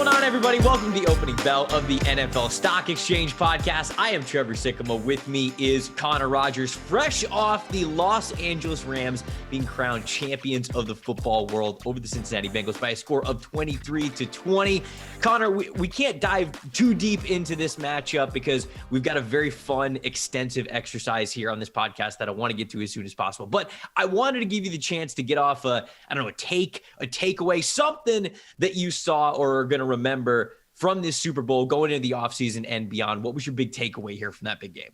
going on, everybody? Welcome to the opening bell of the NFL Stock Exchange podcast. I am Trevor Sikkema. With me is Connor Rogers, fresh off the Los Angeles Rams being crowned champions of the football world over the Cincinnati Bengals by a score of 23-20. Connor, we can't dive too deep into this matchup because we've got a very fun, extensive exercise here on this podcast that I want to get to as soon as possible. But I wanted to give you the chance to get off a takeaway, something that you saw or are going to remember from this Super Bowl going into the offseason and beyond. What was your big takeaway here from that big game?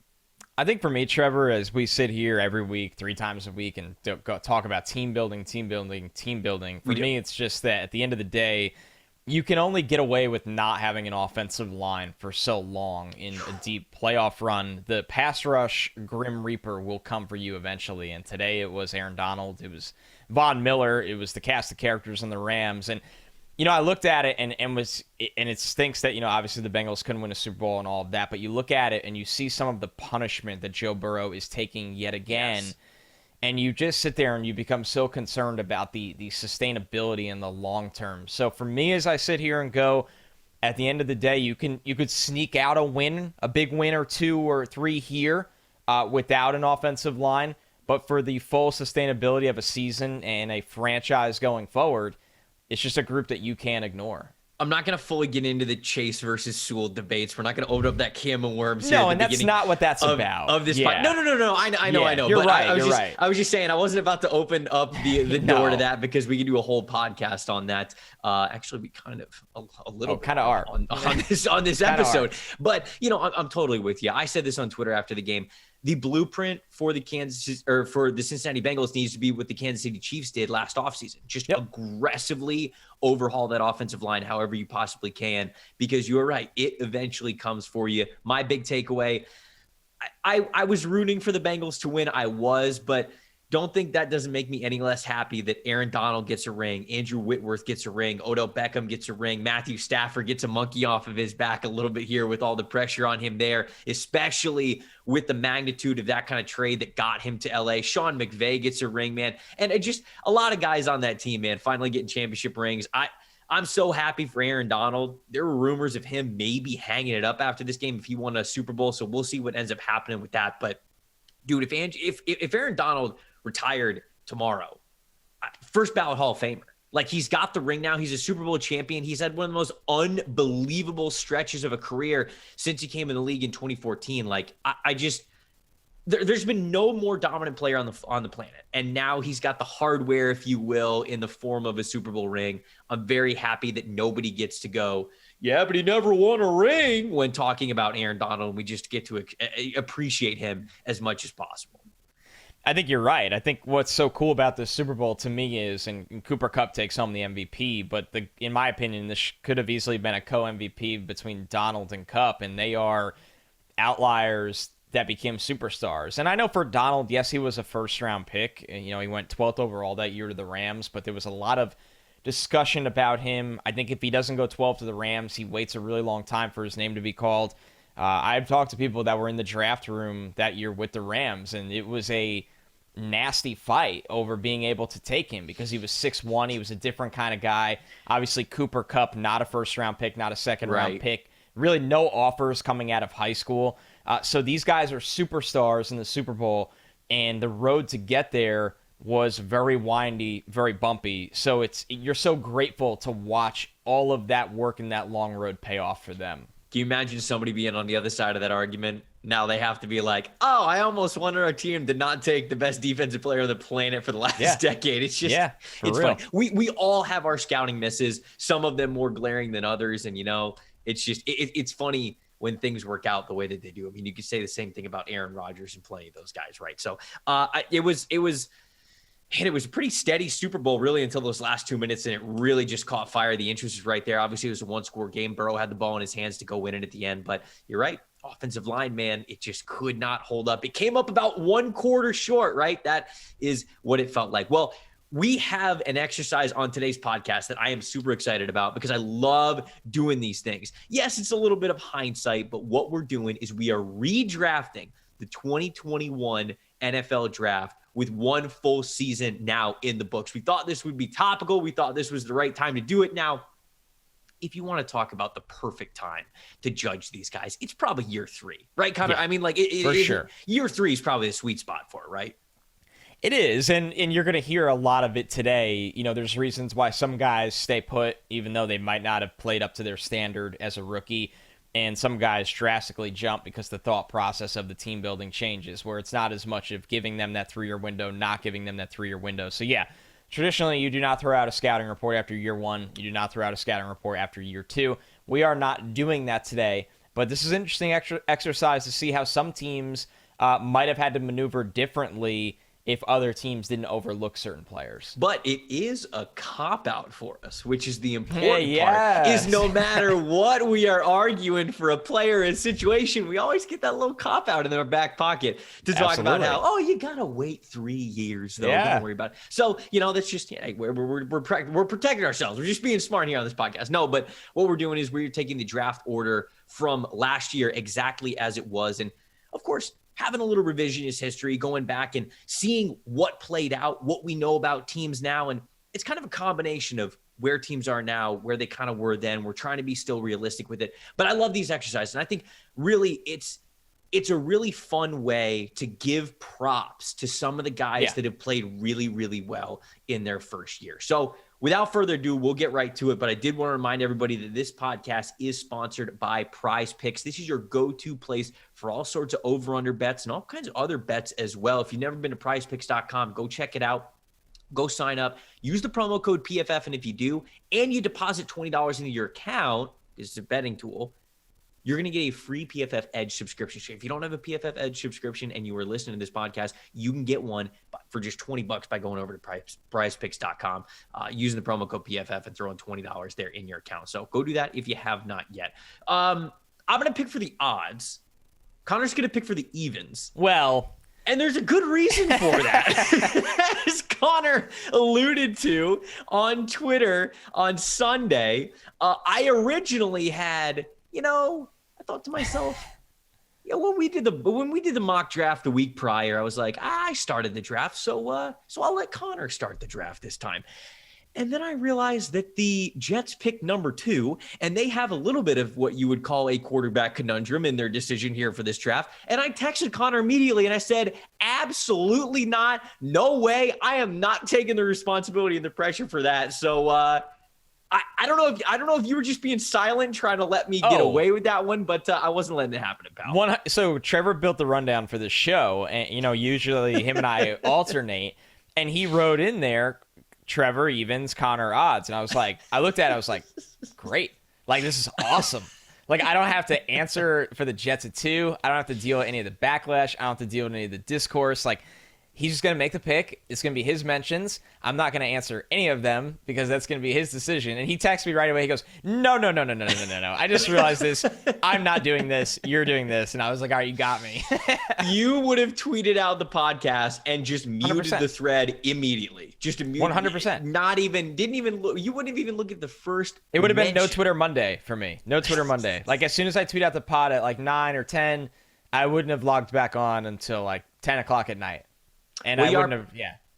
I think for me, Trevor, as we sit here every week, 3 times a week, and talk about team building, for me, it's just that at the end of the day, you can only get away with not having an offensive line for so long in a deep playoff run. The pass rush Grim Reaper will come for you eventually, and today it was Aaron Donald, it was Von Miller, it was the cast of characters in the Rams, and I looked at it and it stinks that, obviously the Bengals couldn't win a Super Bowl and all of that, but you look at it and you see some of the punishment that Joe Burrow is taking yet again, yes. And you just sit there and you become so concerned about the sustainability in the long term. So for me, as I sit here and go, at the end of the day, you could sneak out a big win or 2 or 3 here without an offensive line, but for the full sustainability of a season and a franchise going forward, it's just a group that you can't ignore. I'm not going to fully get into the Chase versus Sewell debates. We're not going to open up that can of worms here. No, and that's not what that's about. Of this fight. No. I know. You're but right. I was just saying I wasn't about to open up the door to that because we can do a whole podcast on that. Actually, we kind of a little kind of are on this episode. But I'm totally with you. I said this on Twitter after the game. The blueprint for the Cincinnati Bengals needs to be what the Kansas City Chiefs did last offseason. Just aggressively overhaul that offensive line however you possibly can, because you're right. It eventually comes for you. My big takeaway, I was rooting for the Bengals to win. I was, but don't think that doesn't make me any less happy that Aaron Donald gets a ring, Andrew Whitworth gets a ring, Odell Beckham gets a ring, Matthew Stafford gets a monkey off of his back a little bit here with all the pressure on him there, especially with the magnitude of that kind of trade that got him to LA. Sean McVay gets a ring, man. And just a lot of guys on that team, man, finally getting championship rings. I'm so happy for Aaron Donald. There were rumors of him maybe hanging it up after this game if he won a Super Bowl, so we'll see what ends up happening with that. But, dude, if Aaron Donald retired tomorrow, first ballot Hall of Famer. Like, he's got the ring now. He's a Super Bowl champion. He's had one of the most unbelievable stretches of a career since he came in the league in 2014. Like, there's been no more dominant player on the planet. And now he's got the hardware, if you will, in the form of a Super Bowl ring. I'm very happy that nobody gets to go, yeah, but he never won a ring when talking about Aaron Donald. And we just get to appreciate him as much as possible. I think you're right. I think what's so cool about this Super Bowl to me is, and Cooper Kupp takes home the MVP, but in my opinion, this could have easily been a co-MVP between Donald and Kupp, and they are outliers that became superstars. And I know for Donald, yes, he was a first-round pick. He went 12th overall that year to the Rams, but there was a lot of discussion about him. I think if he doesn't go 12 to the Rams, he waits a really long time for his name to be called. I've talked to people that were in the draft room that year with the Rams, and it was a nasty fight over being able to take him because he was 6'1". He was a different kind of guy. Obviously, Cooper Kupp, not a first-round pick, not a second-round pick. Really no offers coming out of high school. So these guys are superstars in the Super Bowl, and the road to get there was very windy, very bumpy. So you're so grateful to watch all of that work and that long road pay off for them. Can you imagine somebody being on the other side of that argument? Now they have to be like, oh, I almost wonder our team did not take the best defensive player on the planet for the last decade. It's just, it's funny. We all have our scouting misses, some of them more glaring than others. And, it's just, it's funny when things work out the way that they do. I mean, you could say the same thing about Aaron Rodgers and plenty of those guys, right? So it was a pretty steady Super Bowl really until those last 2 minutes, and it really just caught fire. The interest was right there. Obviously, it was a one-score game. Burrow had the ball in his hands to go win it at the end, but you're right. Offensive line, man, it just could not hold up. It came up about 1 quarter short, right? That is what it felt like. Well, we have an exercise on today's podcast that I am super excited about because I love doing these things. Yes, it's a little bit of hindsight, but what we're doing is we are redrafting the 2021 NFL draft with 1 full season now in the books. We thought this would be topical. We thought this was the right time to do it now. if you want to talk about the perfect time to judge these guys, it's probably year 3, right? Kind of. I mean, like for sure. Year 3 is probably the sweet spot for it, right? It is, and you're going to hear a lot of it today. There's reasons why some guys stay put, even though they might not have played up to their standard as a rookie, and some guys drastically jump because the thought process of the team building changes, where it's not as much of giving them that 3-year window, not giving them that 3-year window. So yeah, traditionally you do not throw out a scouting report after year 1. You do not throw out a scouting report after year 2. We are not doing that today, but this is an interesting exercise to see how some teams might have had to maneuver differently if other teams didn't overlook certain players. But it is a cop-out for us, which is the important part, is no matter what we are arguing for a player and situation, we always get that little cop-out in our back pocket to talk about how, you got to wait 3 years, though. Don't worry about it. So, that's just, we're protecting ourselves. We're just being smart here on this podcast. No, but what we're doing is we're taking the draft order from last year exactly as it was. And, of course, having a little revisionist history, going back and seeing what played out, what we know about teams now. And it's kind of a combination of where teams are now, where they kind of were then. We're trying to be still realistic with it. But I love these exercises. And I think really it's a really fun way to give props to some of the guys that have played really, really well in their first year. So without further ado, we'll get right to it. But I did want to remind everybody that this podcast is sponsored by Prize Picks. This is your go-to place for all sorts of over-under bets and all kinds of other bets as well. If you've never been to prizepicks.com, go check it out. Go sign up. Use the promo code PFF. And if you do, and you deposit $20 into your account, it's a betting tool, you're going to get a free PFF Edge subscription. So if you don't have a PFF Edge subscription and you are listening to this podcast, you can get one for just $20 by going over to prizepicks.com, using the promo code PFF and throwing $20 there in your account. So go do that if you have not yet. I'm going to pick for the odds. Connor's going to pick for the evens. Well, and there's a good reason for that. As Connor alluded to on Twitter on Sunday, I originally had, I thought to myself, when we did the mock draft the week prior, I was like, I started the draft, so I'll let Connor start the draft this time. And then I realized that the Jets picked number 2, and they have a little bit of what you would call a quarterback conundrum in their decision here for this draft. And I texted Connor immediately, and I said, absolutely not. No way. I am not taking the responsibility and the pressure for that. So I don't know if you were just being silent, trying to let me get away with that one, but I wasn't letting it happen, pal. So Trevor built the rundown for the show, and usually him and I alternate, and he wrote in there, Trevor evens, Connor odds. And I was like, I looked at it, I was like, great. Like, this is awesome. Like, I don't have to answer for the Jets at 2. I don't have to deal with any of the backlash. I don't have to deal with any of the discourse. Like, he's just going to make the pick. It's going to be his mentions. I'm not going to answer any of them because that's going to be his decision. And he texts me right away. He goes, no. I just realized this. I'm not doing this. You're doing this. And I was like, all right, you got me. You would have tweeted out the podcast and just muted 100%. The thread immediately. Just immediately. 100%. Didn't even look. You wouldn't even look at the first. It would have been no Twitter Monday for me. No Twitter Monday. Like, as soon as I tweet out the pod at like 9 or 10, I wouldn't have logged back on until like 10 o'clock at night. And I wouldn't have,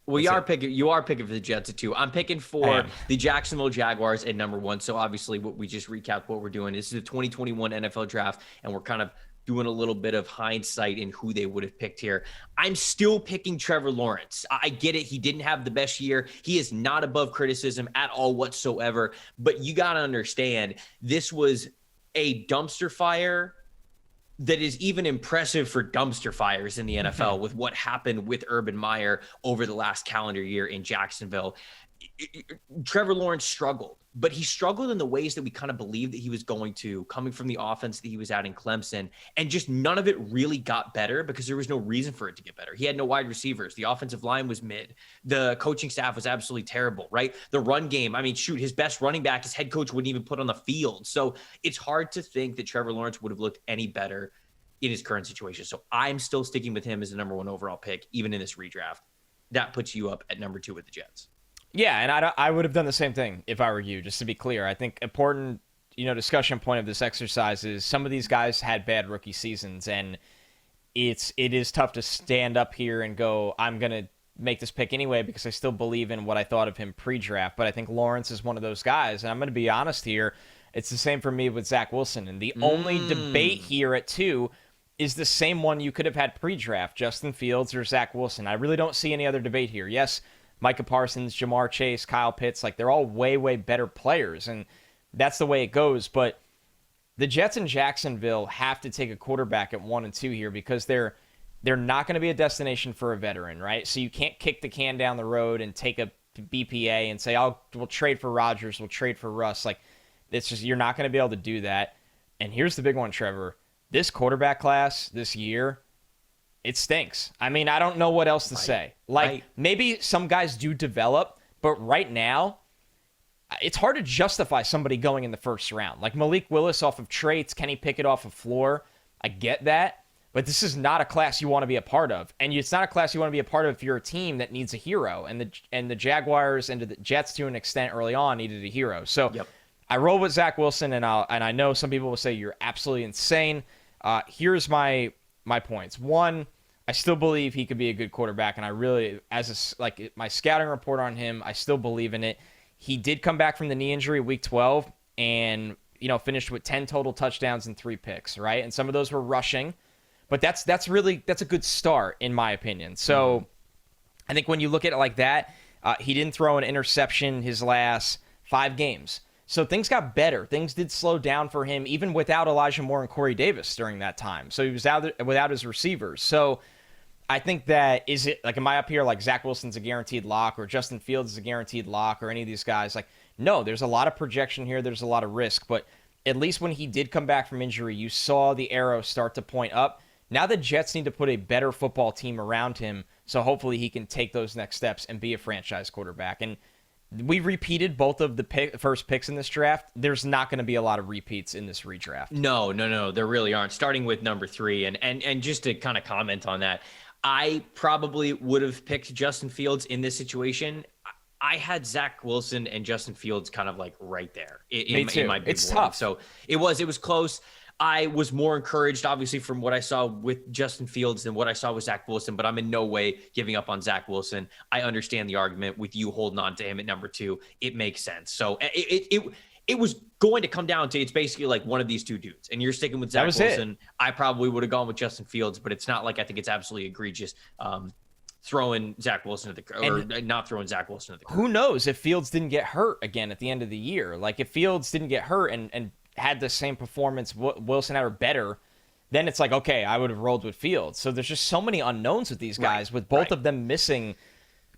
Well, you are picking for the Jets at 2. I'm picking for the Jacksonville Jaguars at number 1. So obviously, what we just recapped what we're doing. This is the 2021 NFL draft, and we're kind of doing a little bit of hindsight in who they would have picked here. I'm still picking Trevor Lawrence. I get it. He didn't have the best year. He is not above criticism at all whatsoever. But you got to understand, this was a dumpster fire that is even impressive for dumpster fires in the NFL with what happened with Urban Meyer over the last calendar year in Jacksonville. Trevor Lawrence struggled, but he struggled in the ways that we kind of believed that he was going to, coming from the offense that he was at in Clemson, and just none of it really got better because there was no reason for it to get better. He had no wide receivers. The offensive line was mid. The coaching staff was absolutely terrible, right? The run game, I mean, shoot, his best running back, his head coach wouldn't even put on the field. So it's hard to think that Trevor Lawrence would have looked any better in his current situation. So I'm still sticking with him as the number 1 overall pick, even in this redraft. That puts you up at number 2 with the Jets. Yeah, and I would have done the same thing if I were you, just to be clear. I think important, discussion point of this exercise is some of these guys had bad rookie seasons, and it is tough to stand up here and go, I'm going to make this pick anyway because I still believe in what I thought of him pre-draft. But I think Lawrence is one of those guys, and I'm going to be honest here. It's the same for me with Zach Wilson. And the only debate here at 2 is the same one you could have had pre-draft, Justin Fields or Zach Wilson. I really don't see any other debate here. Yes, Micah Parsons, Jamar Chase, Kyle Pitts, like they're all way, way better players. And that's the way it goes. But the Jets and Jacksonville have to take a quarterback at 1 and 2 here because they're not going to be a destination for a veteran, right? So you can't kick the can down the road and take a BPA and say, we'll trade for Rodgers, we'll trade for Russ. Like, it's just, you're not going to be able to do that. And here's the big one, Trevor. This quarterback class this year, it stinks. I mean, I don't know what else to say. Like, maybe some guys do develop, but right now, it's hard to justify somebody going in the first round. Like Malik Willis off of traits, Kenny Pickett off of floor. I get that, but this is not a class you want to be a part of. And it's not a class you want to be a part of if you're a team that needs a hero. And the Jaguars and the Jets, to an extent early on, needed a hero. So I roll with Zach Wilson, and I know some people will say you're absolutely insane. Here's my points. One, I still believe he could be a good quarterback, and I really, my scouting report on him, I still believe in it. He did come back from the knee injury week 12 and, finished with 10 total touchdowns and 3 picks, right? And some of those were rushing, but that's a good start in my opinion. So I think when you look at it like that, he didn't throw an interception his last 5 games. So things got better. Things did slow down for him, even without Elijah Moore and Corey Davis during that time. So he was without his receivers. So I think that, am I up here like Zach Wilson's a guaranteed lock or Justin Fields is a guaranteed lock or any of these guys? Like, no, there's a lot of projection here. There's a lot of risk. But at least when he did come back from injury, you saw the arrow start to point up. Now the Jets need to put a better football team around him, so hopefully he can take those next steps and be a franchise quarterback. And we repeated both of the first picks in this draft. There's not going to be a lot of repeats in this redraft. No, there really aren't. Starting with number 3, and just to kind of comment on that, I probably would have picked Justin Fields in this situation. I had Zach Wilson and Justin Fields kind of like right there in my big it's board. Tough. So it was close. I was more encouraged, obviously, from what I saw with Justin Fields than what I saw with Zach Wilson, but I'm in no way giving up on Zach Wilson. I understand the argument with you holding on to him at number 2. It makes sense. So it was going to come down to, it's basically like one of these 2 dudes, and you're sticking with Zach Wilson. I probably would have gone with Justin Fields, but it's not like I think it's absolutely egregious throwing Zach Wilson not throwing Zach Wilson at the curb. Who knows if Fields didn't get hurt again at the end of the year? Like if Fields didn't get hurt and had the same performance Wilson had or better, then it's like, okay, I would have rolled with Fields. So there's just so many unknowns with these guys, with both of them missing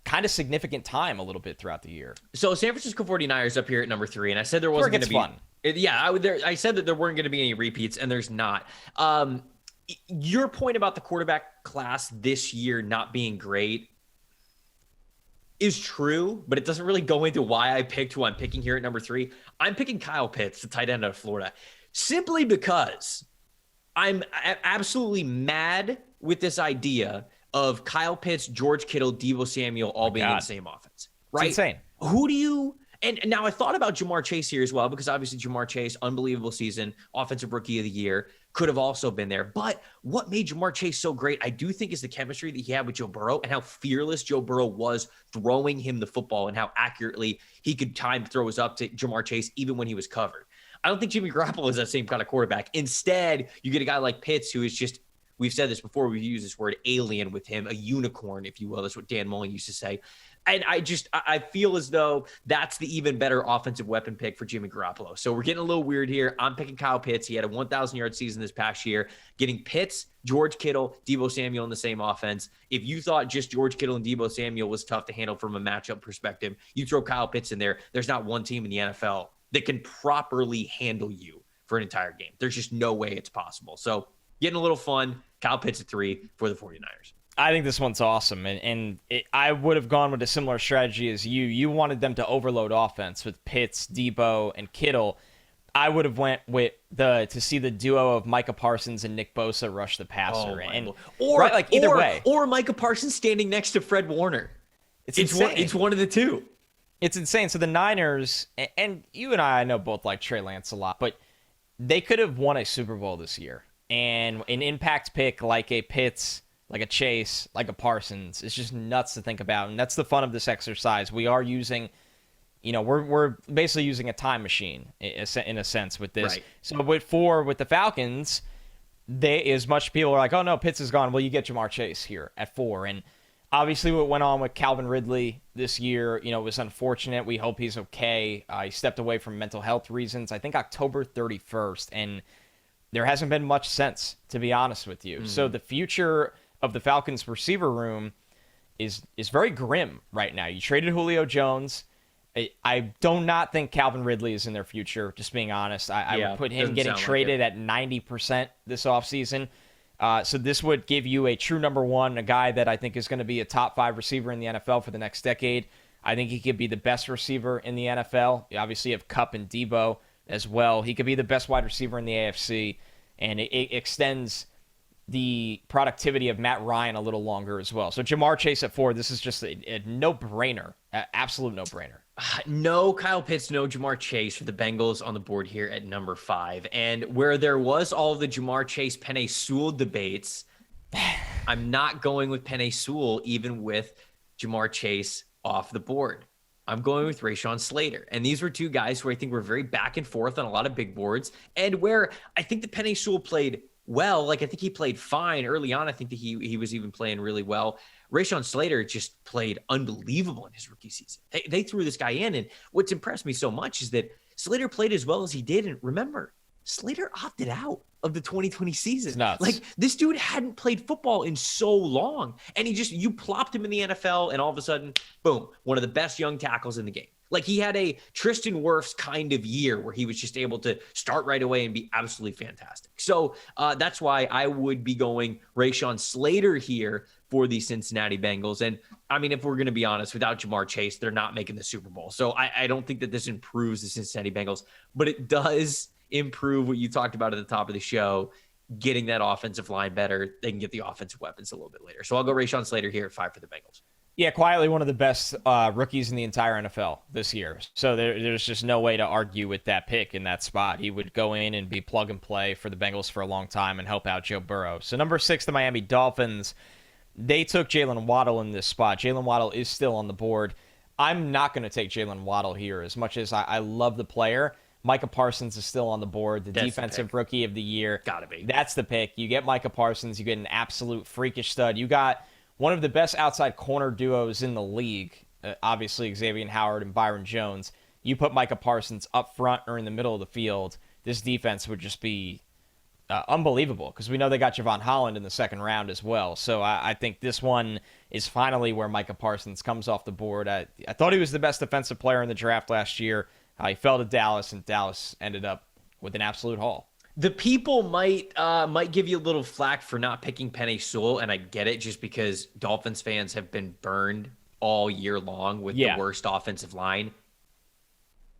kind of significant time a little bit throughout the year. So San Francisco 49ers up here at number 3, and I said there wasn't going to be fun. I said that there weren't going to be any repeats, and there's not. Your point about the quarterback class this year not being great is true, but it doesn't really go into why I picked who I'm picking here at number 3. I'm picking Kyle Pitts, the tight end out of Florida, simply because I'm absolutely mad with this idea of Kyle Pitts, George Kittle, Deebo Samuel all being in the same offense. Right? It's insane. Who do you – and now I thought about Jamar Chase here as well, because obviously Jamar Chase, unbelievable season, offensive rookie of the year, could have also been there. But what made Jamar Chase so great, I do think, is the chemistry that he had with Joe Burrow and how fearless Joe Burrow was throwing him the football and how accurately he could time throws up to Jamar Chase even when he was covered. I don't think Jimmy Garoppolo is that same kind of quarterback. Instead, you get a guy like Pitts who is just – we've said this before, we've used this word alien with him, a unicorn, if you will. That's what Dan Mullen used to say. And I feel as though that's the even better offensive weapon pick for Jimmy Garoppolo. So we're getting a little weird here. I'm picking Kyle Pitts. He had a 1,000-yard season this past year. Getting Pitts, George Kittle, Deebo Samuel in the same offense. If you thought just George Kittle and Deebo Samuel was tough to handle from a matchup perspective, you throw Kyle Pitts in there. There's not one team in the NFL that can properly handle you for an entire game. There's just no way it's possible. So getting a little fun. Kyle Pitts at 3 for the 49ers. I think this one's awesome, I would have gone with a similar strategy as you. You wanted them to overload offense with Pitts, Deebo, and Kittle. I would have went with to see the duo of Micah Parsons and Nick Bosa rush the passer, either way, or Micah Parsons standing next to Fred Warner. It's one of the two. It's insane. So the Niners, and you and I know both like Trey Lance a lot, but they could have won a Super Bowl this year. And an impact pick like a Pitts, like a Chase, like a Parsons is just nuts to think about. And that's the fun of this exercise. We are using we're basically using a time machine in a sense with this. Right. So with the Falcons, as much people are like, oh no, Pitts is gone. Well, you get Jamar Chase here at 4, and obviously what went on with Calvin Ridley this year, was unfortunate. We hope he's okay. He stepped away from mental health reasons, I think October 31st, and there hasn't been much since, to be honest with you. So the future of the Falcons receiver room is very grim right now. You traded Julio Jones. I do not think Calvin Ridley is in their future, just being honest. I would put him getting traded at 90% this offseason. So this would give you a true number one, a guy that I think is going to be a top 5 receiver in the NFL for the next decade. I think he could be the best receiver in the NFL. You obviously have Kupp and Debo as well. He could be the best wide receiver in the AFC, and it extends the productivity of Matt Ryan a little longer as well. So Jamar Chase at 4, this is just a no-brainer, absolute no-brainer. No Kyle Pitts, no Jamar Chase for the Bengals on the board here at number 5. And where there was all of the Jamar Chase, Penei Sewell debates, I'm not going with Penei Sewell, even with Jamar Chase off the board. I'm going with Rashawn Slater. And these were two guys who I think were very back and forth on a lot of big boards, and where I think that Penei Sewell played well. Like, I think he played fine early on. I think that he was even playing really well. Rashawn Slater just played unbelievable in his rookie season. They threw this guy in, and what's impressed me so much is that Slater played as well as he did. And remember, Slater opted out of the 2020 season. Like, this dude hadn't played football in so long, and you plopped him in the NFL, and all of a sudden, boom, one of the best young tackles in the game. Like, he had a Tristan Wirfs kind of year where he was just able to start right away and be absolutely fantastic. So that's why I would be going Rashawn Slater here for the Cincinnati Bengals. And I mean, if we're going to be honest, without Jamar Chase, they're not making the Super Bowl. So I don't think that this improves the Cincinnati Bengals, but it does improve what you talked about at the top of the show, getting that offensive line better. They can get the offensive weapons a little bit later. So I'll go Rashawn Slater here at 5 for the Bengals. Yeah, quietly one of the best rookies in the entire NFL this year. So there's just no way to argue with that pick in that spot. He would go in and be plug and play for the Bengals for a long time and help out Joe Burrow. So number 6, the Miami Dolphins. They took Jalen Waddle in this spot. Jalen Waddle is still on the board. I'm not going to take Jalen Waddle here as much as I love the player. Micah Parsons is still on the board, the defensive rookie of the year. Gotta be. That's the pick. You get Micah Parsons. You get an absolute freakish stud. You got one of the best outside corner duos in the league, obviously Xavier Howard and Byron Jones. You put Micah Parsons up front or in the middle of the field, this defense would just be unbelievable, because we know they got Javon Holland in the second round as well. So I think this one is finally where Micah Parsons comes off the board. I thought he was the best defensive player in the draft last year. He fell to Dallas, and Dallas ended up with an absolute haul. The people might give you a little flack for not picking Penei Sewell, and I get it, just because Dolphins fans have been burned all year long with the worst offensive line.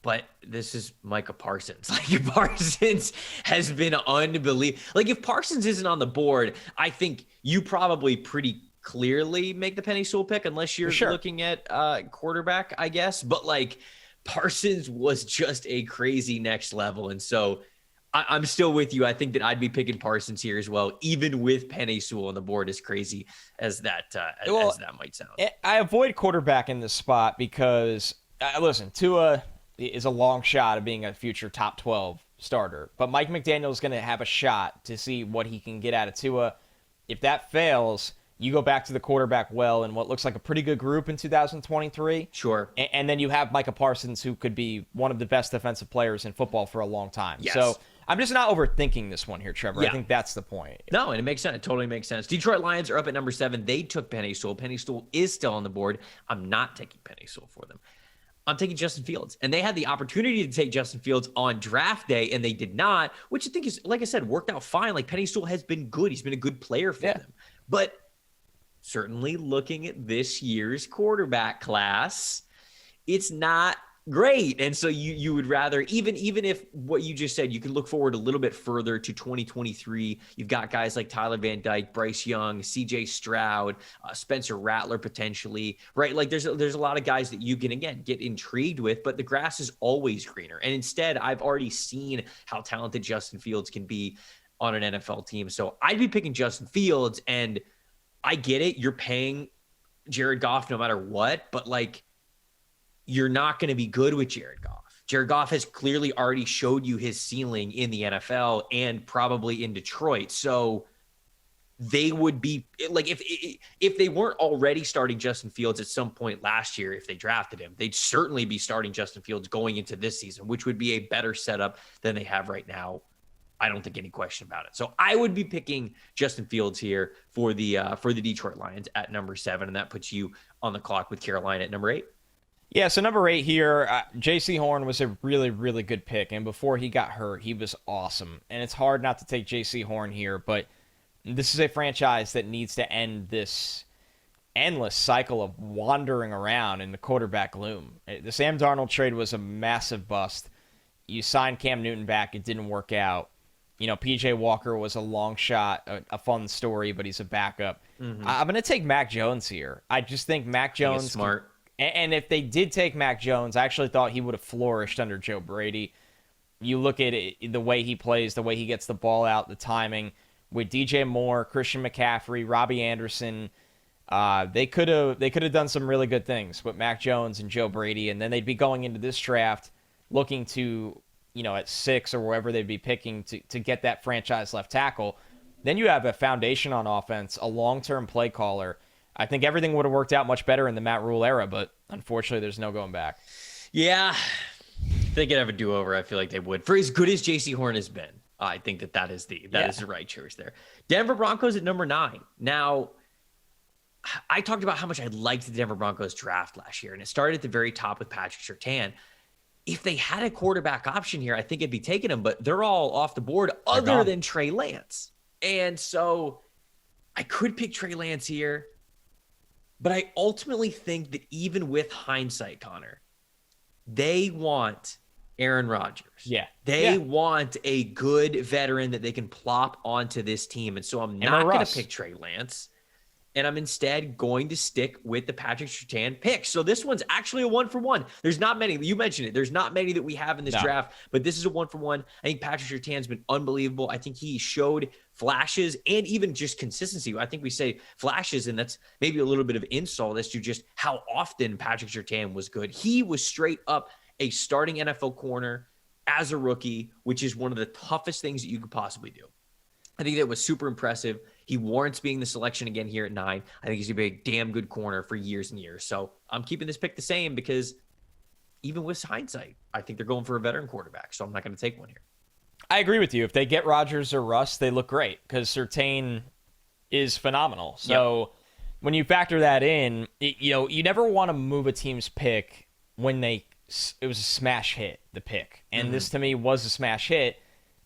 But this is Micah Parsons. Like, Parsons has been unbelievable. Like, if Parsons isn't on the board, I think you probably pretty clearly make the Penei Sewell pick, unless you're looking at quarterback, I guess. But, like, Parsons was just a crazy next level. And so I'm still with you. I think that I'd be picking Parsons here as well, even with Penei Sewell on the board, as crazy as that as that might sound. I avoid quarterback in this spot because, listen, Tua is a long shot of being a future top 12 starter. But Mike McDaniel is going to have a shot to see what he can get out of Tua. If that fails, you go back to the quarterback well in what looks like a pretty good group in 2023. Sure. And then you have Micah Parsons, who could be one of the best defensive players in football for a long time. Yes. So I'm just not overthinking this one here, Trevor. I think that's the point. No, and it makes sense. It totally makes sense. Detroit Lions are up at number 7. They took Penei Sewell. Penei Sewell is still on the board. I'm not taking Penei Sewell for them. I'm taking Justin Fields. And they had the opportunity to take Justin Fields on draft day, and they did not, which I think is, like I said, worked out fine. Like, Penei Sewell has been good. He's been a good player for them. But certainly looking at this year's quarterback class, it's not great. And so you would rather, even if what you just said, you can look forward a little bit further to 2023. You've got guys like Tyler Van Dyke, Bryce Young, CJ Stroud, Spencer Rattler potentially, right? Like, there's a lot of guys that you can, again, get intrigued with, but the grass is always greener. And instead, I've already seen how talented Justin Fields can be on an NFL team. So I'd be picking Justin Fields, and I get it. You're paying Jared Goff no matter what, but, like, you're not going to be good with Jared Goff. Jared Goff has clearly already showed you his ceiling in the NFL and probably in Detroit. So they would be like, if they weren't already starting Justin Fields at some point last year, if they drafted him, they'd certainly be starting Justin Fields going into this season, which would be a better setup than they have right now. I don't think any question about it. So I would be picking Justin Fields here for the Detroit Lions at number 7, and that puts you on the clock with Carolina at number 8. Yeah, so number 8 here, J.C. Horn was a really, really good pick, and before he got hurt, he was awesome. And it's hard not to take J.C. Horn here, but this is a franchise that needs to end this endless cycle of wandering around in the quarterback loom. The Sam Darnold trade was a massive bust. You signed Cam Newton back, it didn't work out. You know, PJ Walker was a long shot, a fun story, but he's a backup. Mm-hmm. I'm going to take Mac Jones here. I just think Mac Jones is smart. And if they did take Mac Jones, I actually thought he would have flourished under Joe Brady. You look at it, the way he plays, the way he gets the ball out, the timing. With DJ Moore, Christian McCaffrey, Robbie Anderson, they could have done some really good things with Mac Jones and Joe Brady, and then they'd be going into this draft looking to, you know, at 6 or wherever they'd be picking to get that franchise left tackle. Then you have a foundation on offense, a long-term play caller. I think everything would have worked out much better in the Matt Rule era, but unfortunately there's no going back. Yeah, if they could have a do-over, I feel like they would. For as good as J.C. Horn has been, I think that is the right choice there. Denver Broncos at number 9. Now, I talked about how much I liked the Denver Broncos draft last year, and it started at the very top with Patrick Surtain. If they had a quarterback option here, I think it'd be taking them, but they're all off the board other than Trey Lance. And so I could pick Trey Lance here, but I ultimately think that even with hindsight, Connor, they want Aaron Rodgers. Yeah. They want a good veteran that they can plop onto this team. And so I'm not going to pick Trey Lance. And I'm instead going to stick with the Patrick Surtain pick. So this one's actually a 1-for-1. There's not many. You mentioned it. There's not many that we have in this draft, but this is a 1-for-1. I think Patrick Surtain's been unbelievable. I think he showed flashes and even just consistency. I think we say flashes, and that's maybe a little bit of insult as to just how often Patrick Surtain was good. He was straight up a starting NFL corner as a rookie, which is one of the toughest things that you could possibly do. I think that was super impressive. He warrants being the selection again here at 9. I think he's going to be a damn good corner for years and years. So I'm keeping this pick the same because even with hindsight, I think they're going for a veteran quarterback. So I'm not going to take one here. I agree with you. If they get Rodgers or Russ, they look great because Surtain is phenomenal. So when you factor that in, you never want to move a team's pick when it was a smash hit, the pick. And this to me was a smash hit.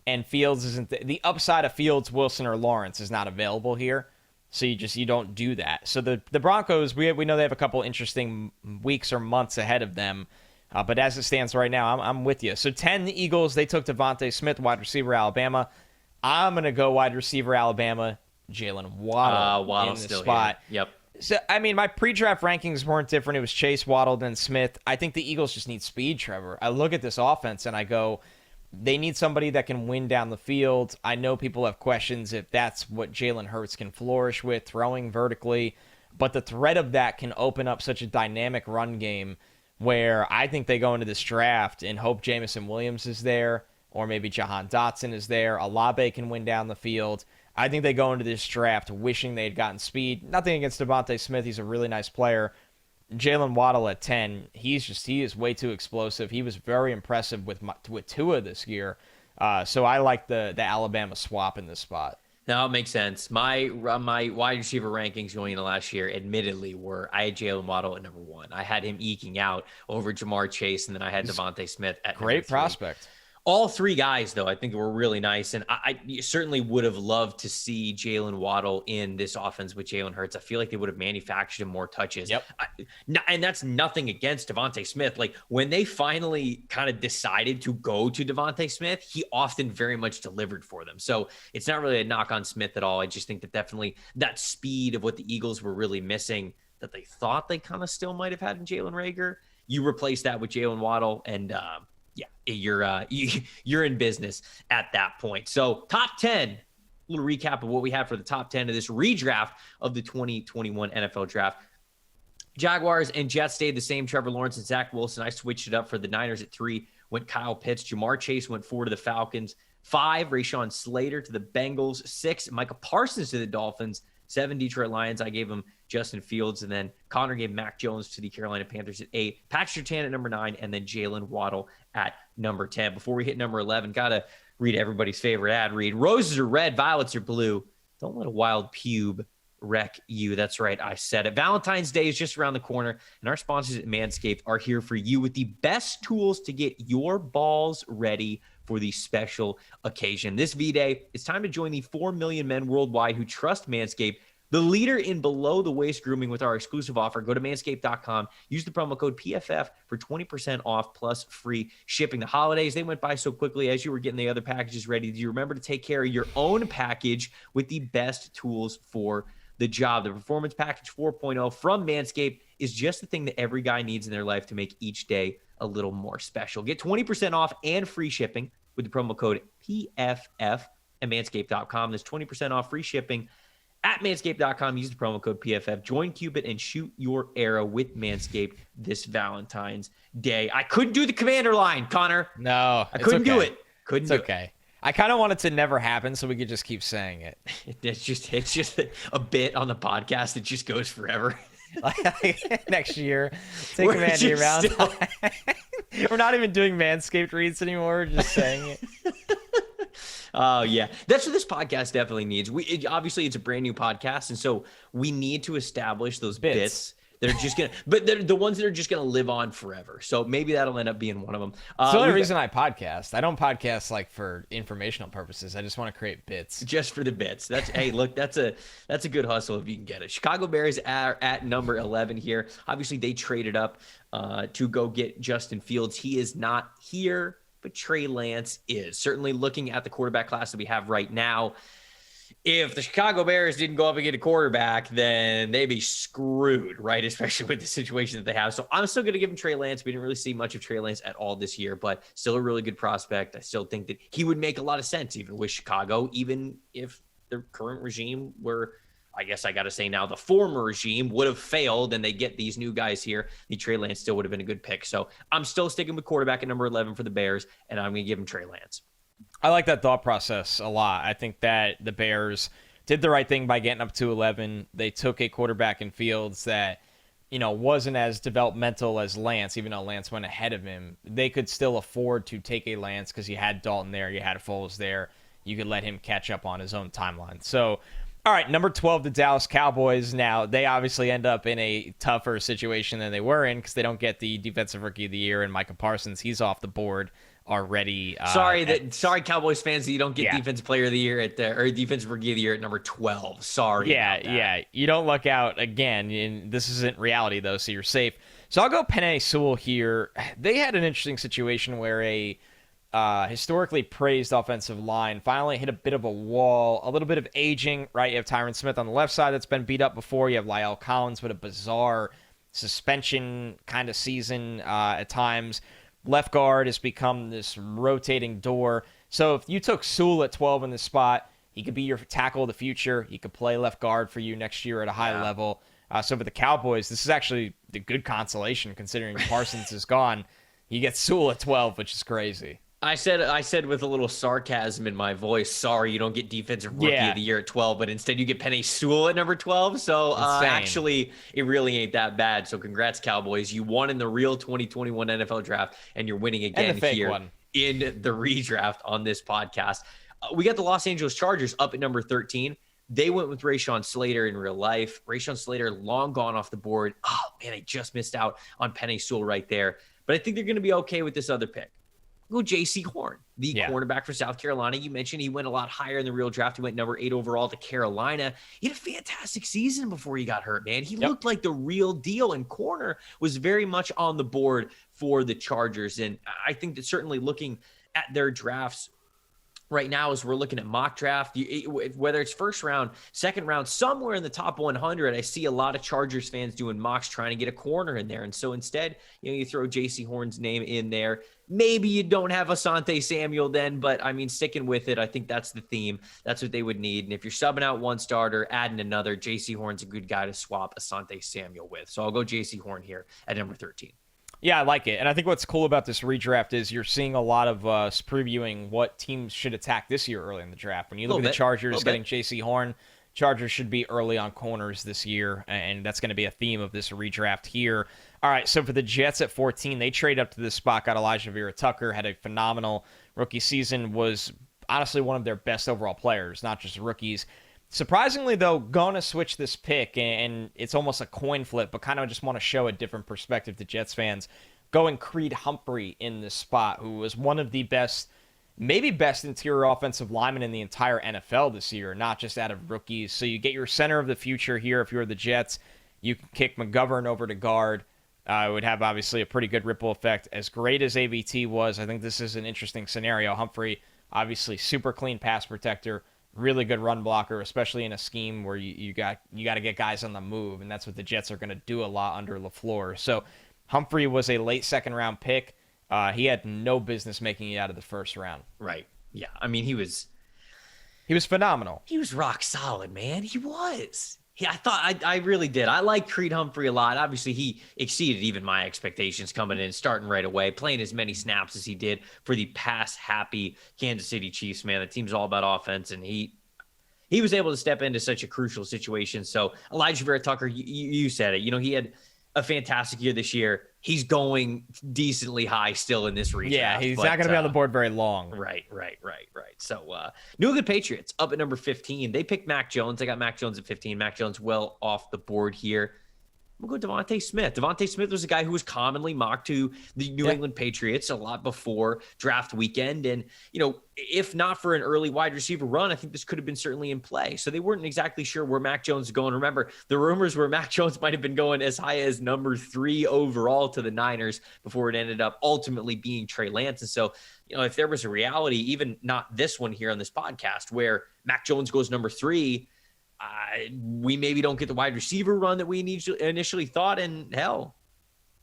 And Fields isn't the upside of Fields, Wilson, or Lawrence is not available here. So you don't do that. So the Broncos, we know they have a couple interesting weeks or months ahead of them. But as it stands right now, I'm with you. So 10, the Eagles, they took Devontae Smith, wide receiver, Alabama. I'm going to go wide receiver, Alabama, Jalen Waddle in the spot. Here. Yep. So, I mean, my pre-draft rankings weren't different. It was Chase, Waddle, then Smith. I think the Eagles just need speed, Trevor. I look at this offense and I go, they need somebody that can win down the field. I know people have questions if that's what Jalen Hurts can flourish with, throwing vertically. But the threat of that can open up such a dynamic run game where I think they go into this draft and hope Jamison Williams is there or maybe Jahan Dotson is there. Olave can win down the field. I think they go into this draft wishing they had gotten speed. Nothing against Devontae Smith. He's a really nice player. Jalen Waddle at 10, he is way too explosive. He was very impressive with Tua this year. So I like the Alabama swap in this spot. Now it makes sense. My wide receiver rankings going into last year, admittedly, I had Jalen Waddle at number 1. I had him eking out over Jamar Chase, and then I had Devontae Smith at number 3. Great prospect. All 3 guys, though, I think were really nice. And I certainly would have loved to see Jalen Waddle in this offense with Jalen Hurts. I feel like they would have manufactured him more touches. Yep. And that's nothing against Devontae Smith. Like, when they finally kind of decided to go to Devontae Smith, he often very much delivered for them. So it's not really a knock on Smith at all. I just think that definitely that speed of what the Eagles were really missing that they thought they kind of still might have had in Jalen Reagor, you replace that with Jalen Waddle, and you're in business at that point. So top 10, a little recap of what we have for the top 10 of this redraft of the 2021 NFL draft. Jaguars and Jets stayed the same. Trevor Lawrence and Zach Wilson. I switched it up for the Niners at 3. Went Kyle Pitts. Jamar Chase went 4 to the Falcons. 5, Rashawn Slater to the Bengals. 6, Micah Parsons to the Dolphins. 7, Detroit Lions. I gave him Justin Fields. And then Connor gave Mac Jones to the Carolina Panthers at 8. Patrick Surtain at number 9. And then Jalen Waddle at number 10. Before we hit number 11, got to read everybody's favorite ad read. Roses are red, violets are blue. Don't let a wild pube wreck you. That's right, I said it. Valentine's Day is just around the corner, and our sponsors at Manscaped are here for you with the best tools to get your balls ready for the special occasion. This V-Day, it's time to join the 4 million men worldwide who trust Manscaped, the leader in below-the-waist grooming, with our exclusive offer. Go to manscaped.com. Use the promo code PFF for 20% off plus free shipping. The holidays, they went by so quickly as you were getting the other packages ready. Do you remember to take care of your own package with the best tools for the job? The Performance Package 4.0 from Manscaped is just the thing that every guy needs in their life to make each day a little more special. Get 20% off and free shipping with the promo code PFF at manscaped.com. There's 20% off free shipping at manscaped.com. Use the promo code PFF. Join Cupid and shoot your arrow with Manscaped this Valentine's Day. I couldn't do the commander line, Connor. No, I couldn't do it. Couldn't do it. I kind of want it to never happen so we could just keep saying it. It's just a bit on the podcast that just goes forever. Next year, take Commander around. We're not even doing Manscaped reads anymore. We're just saying it. Oh, yeah. That's what this podcast definitely needs. Obviously, it's a brand new podcast, and so we need to establish those bits. They're just going to, but they're the ones that are just going to live on forever. So maybe that'll end up being one of them. It's the only reason I podcast. I don't podcast like for informational purposes. I just want to create bits. Just for the bits. Hey, look, that's a good hustle if you can get it. Chicago Bears are at number 11 here. Obviously, they traded up to go get Justin Fields. He is not here, but Trey Lance is. Certainly looking at the quarterback class that we have right now, if the Chicago Bears didn't go up and get a quarterback, then they'd be screwed, right? Especially with the situation that they have. So I'm still going to give him Trey Lance. We didn't really see much of Trey Lance at all this year, but still a really good prospect. I still think that he would make a lot of sense even with Chicago, even if the current regime were, I guess I got to say now, the former regime would have failed and they get these new guys here. The Trey Lance still would have been a good pick. So I'm still sticking with quarterback at number 11 for the Bears, and I'm going to give him Trey Lance. I like that thought process a lot. I think that the Bears did the right thing by getting up to 11. They took a quarterback in Fields that, wasn't as developmental as Lance, even though Lance went ahead of him. They could still afford to take a Lance because you had Dalton there, you had Foles there. You could let him catch up on his own timeline. So, all right, number 12, the Dallas Cowboys. Now, they obviously end up in a tougher situation than they were in because they don't get the Defensive Rookie of the Year, and Micah Parsons, he's off the board already. Sorry, Cowboys fans, that you don't get Defensive Player of the Year or Defensive Rookie of the Year at number 12. Sorry. Yeah. You don't luck out again. And this isn't reality though, so you're safe. So I'll go Penei Sewell here. They had an interesting situation where a historically praised offensive line finally hit a bit of a wall, a little bit of aging, right? You have Tyron Smith on the left side that's been beat up before. You have Lyle Collins with a bizarre suspension kind of season at times. Left guard has become this rotating door. So if you took Sewell at 12 in this spot, he could be your tackle of the future. He could play left guard for you next year at a high level. So for the Cowboys, this is actually the good consolation considering Parsons is gone. You get Sewell at 12, which is crazy. I said with a little sarcasm in my voice, sorry, you don't get Defensive Rookie of the Year at 12, but instead you get Penei Sewell at number 12. So actually, it really ain't that bad. So congrats, Cowboys. You won in the real 2021 NFL draft, and you're winning again here in the redraft on this podcast. We got the Los Angeles Chargers up at number 13. They went with Rashawn Slater in real life. Rashawn Slater long gone off the board. Oh, man, I just missed out on Penei Sewell right there. But I think they're going to be okay with this other pick. Go J.C. Horn, the cornerback for South Carolina. You mentioned he went a lot higher in the real draft. He went number 8 overall to Carolina. He had a fantastic season before he got hurt, man. He looked like the real deal, and corner was very much on the board for the Chargers. And I think that certainly looking at their drafts right now as we're looking at mock draft, whether it's first round, second round, somewhere in the top 100, I see a lot of Chargers fans doing mocks trying to get a corner in there. And so instead, you throw J.C. Horn's name in there. Maybe you don't have Asante Samuel then, but I mean, sticking with it, I think that's the theme. That's what they would need. And if you're subbing out one starter, adding another, J.C. Horn's a good guy to swap Asante Samuel with. So I'll go J.C. Horn here at number 13. Yeah, I like it. And I think what's cool about this redraft is you're seeing a lot of us previewing what teams should attack this year early in the draft. When you look at the Chargers getting J.C. Horn, Chargers should be early on corners this year, and that's going to be a theme of this redraft here. All right, so for the Jets at 14, they trade up to this spot, got Elijah Vera-Tucker, had a phenomenal rookie season, was honestly one of their best overall players, not just rookies. Surprisingly, though, going to switch this pick, and it's almost a coin flip, but kind of just want to show a different perspective to Jets fans. Going Creed Humphrey in this spot, who was one of the best, maybe best interior offensive lineman in the entire NFL this year, not just out of rookies. So you get your center of the future here. If you're the Jets, you can kick McGovern over to guard. It would have, obviously, a pretty good ripple effect. As great as AVT was, I think this is an interesting scenario. Humphrey, obviously, super clean pass protector, really good run blocker, especially in a scheme where you got to get guys on the move, and that's what the Jets are going to do a lot under LaFleur. So Humphrey was a late second-round pick. He had no business making it out of the first round. Right. Yeah. I mean, he was phenomenal. He was rock solid, man. He was. Yeah, I really did. I like Creed Humphrey a lot. Obviously, he exceeded even my expectations coming in, starting right away, playing as many snaps as he did for the pass-happy Kansas City Chiefs, man. The team's all about offense, and he was able to step into such a crucial situation. So Elijah Vera-Tucker, you said it. He had a fantastic year this year. He's going decently high still in this redraft. Yeah, he's not going to be on the board very long. Right. So New England Patriots up at number 15. They picked Mac Jones. They got Mac Jones at 15. Mac Jones well off the board here. We'll go Devontae Smith. Devontae Smith was a guy who was commonly mocked to the New England Patriots a lot before draft weekend. And, if not for an early wide receiver run, I think this could have been certainly in play. So they weren't exactly sure where Mac Jones is going. Remember, the rumors were Mac Jones might have been going as high as number 3 overall to the Niners before it ended up ultimately being Trey Lance. And so, if there was a reality, even not this one here on this podcast, where Mac Jones goes number 3, we maybe don't get the wide receiver run that we initially thought, and hell,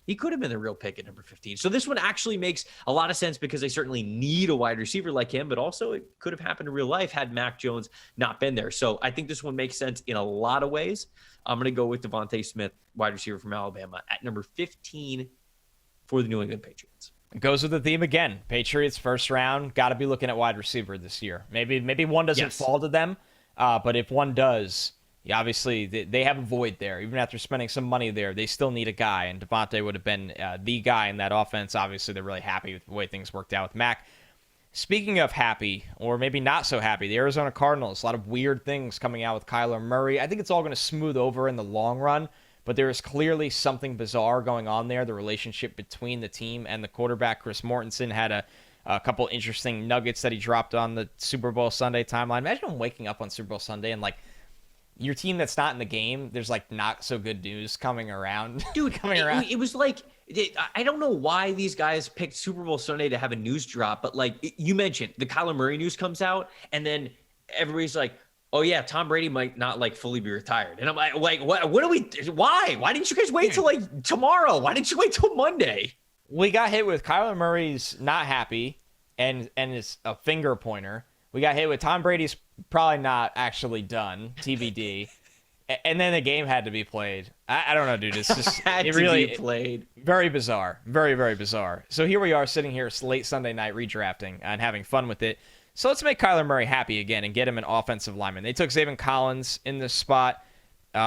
he could have been the real pick at number 15. So this one actually makes a lot of sense because they certainly need a wide receiver like him, but also it could have happened in real life had Mac Jones not been there. So I think this one makes sense in a lot of ways. I'm going to go with Devontae Smith, wide receiver from Alabama, at number 15 for the New England Patriots. It goes with the theme again. Patriots first round, got to be looking at wide receiver this year. Maybe one doesn't fall to them. But if one does, obviously they have a void there. Even after spending some money there, they still need a guy, and Devontae would have been the guy in that offense. Obviously, they're really happy with the way things worked out with Mac. Speaking of happy, or maybe not so happy, the Arizona Cardinals, a lot of weird things coming out with Kyler Murray. I think it's all going to smooth over in the long run, but there is clearly something bizarre going on there. The relationship between the team and the quarterback, Chris Mortensen, had a couple interesting nuggets that he dropped on the Super Bowl Sunday timeline. Imagine him waking up on Super Bowl Sunday and, your team that's not in the game, there's, not so good news coming around. Dude, it was I don't know why these guys picked Super Bowl Sunday to have a news drop, but, you mentioned, the Kyler Murray news comes out, and then everybody's like, oh, yeah, Tom Brady might not, fully be retired. And I'm like, what are we – why? Why didn't you guys wait till, tomorrow? Why didn't you wait till Monday? We got hit with Kyler Murray's not happy and it's a finger pointer. We got hit with Tom Brady's probably not actually done, TBD. And then the game had to be played. I don't know, dude. It's just it really played. Very bizarre. Very, very bizarre. So here we are sitting here late Sunday night redrafting and having fun with it. So let's make Kyler Murray happy again and get him an offensive lineman. They took Zaven Collins in this spot. You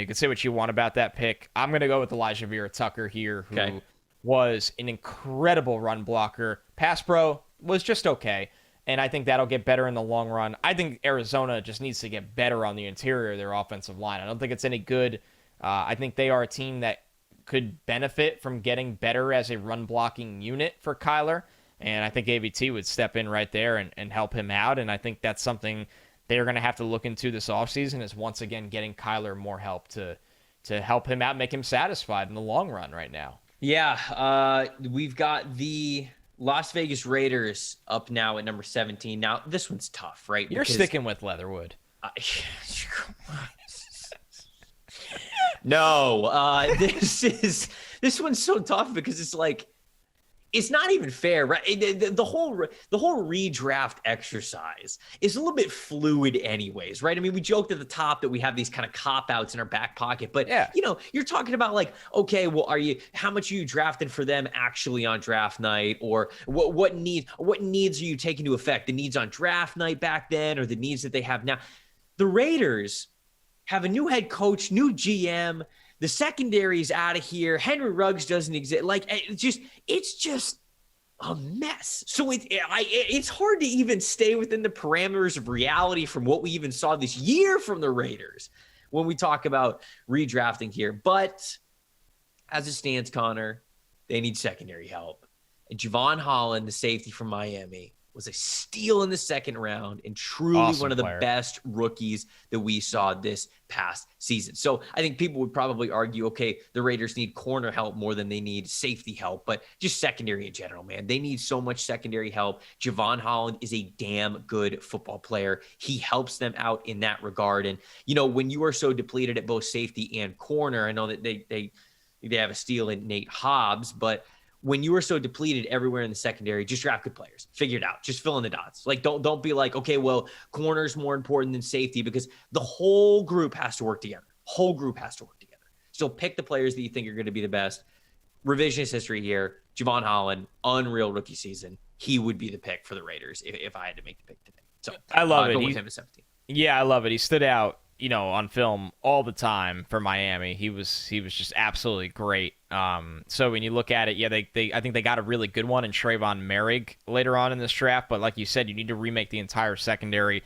can say what you want about that pick. I'm going to go with Elijah Vera-Tucker here, who was an incredible run blocker. Pass pro was just okay, and I think that'll get better in the long run. I think Arizona just needs to get better on the interior of their offensive line. I don't think it's any good. I think they are a team that could benefit from getting better as a run-blocking unit for Kyler, and I think AVT would step in right there and help him out, and I think that's something they're going to have to look into this offseason is once again getting Kyler more help to help him out, make him satisfied in the long run right now. Yeah, we've got the Las Vegas Raiders up now at number 17. Now, this one's tough, right? You're sticking with Leatherwood. No, this one's so tough because it's like, it's not even fair, right? The whole redraft exercise is a little bit fluid anyways, right? I mean, we joked at the top that we have these kind of cop-outs in our back pocket, but yeah, you're talking about like, okay, well, how much are you drafting for them actually on draft night, or what needs are you taking into effect? The needs on draft night back then, or the needs that they have now? The Raiders have a new head coach, new GM. The secondary's out of here. Henry Ruggs doesn't exist. Like, it's just a mess. So it's hard to even stay within the parameters of reality from what we even saw this year from the Raiders when we talk about redrafting here. But as it stands, Connor, they need secondary help. And Javon Holland, the safety from Miami, was a steal in the second round and truly awesome one of the player. best rookies that we saw this past season. So I think people would probably argue, okay, the Raiders need corner help more than they need safety help, but just secondary in general, man. They need so much secondary help. Javon Holland is a damn good football player. He helps them out in that regard. And, when you are so depleted at both safety and corner, I know that they have a steal in Nate Hobbs, but when you are so depleted everywhere in the secondary, just draft good players. Figure it out. Just fill in the dots. Like, don't be like, okay, well, corner's more important than safety, because the whole group has to work together. So pick the players that you think are going to be the best. Revisionist history here. Javon Holland, unreal rookie season. He would be the pick for the Raiders if I had to make the pick today. So I love it. Go with him to 17. Yeah, I love it. He stood out, on film all the time for Miami. He was just absolutely great. So when you look at it, yeah, I think they got a really good one in Trayvon Merrick later on in this draft. But like you said, you need to remake the entire secondary.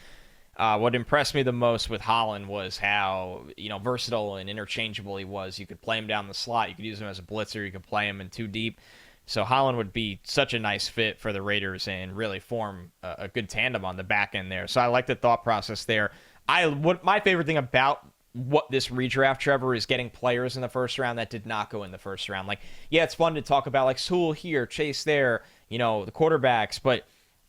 What impressed me the most with Holland was how, versatile and interchangeable he was. You could play him down the slot. You could use him as a blitzer. You could play him in two deep. So Holland would be such a nice fit for the Raiders and really form a good tandem on the back end there. So I like the thought process there. My favorite thing about what this redraft, Trevor, is getting players in the first round that did not go in the first round. Like, yeah, it's fun to talk about like Sewell here, Chase there, the quarterbacks, but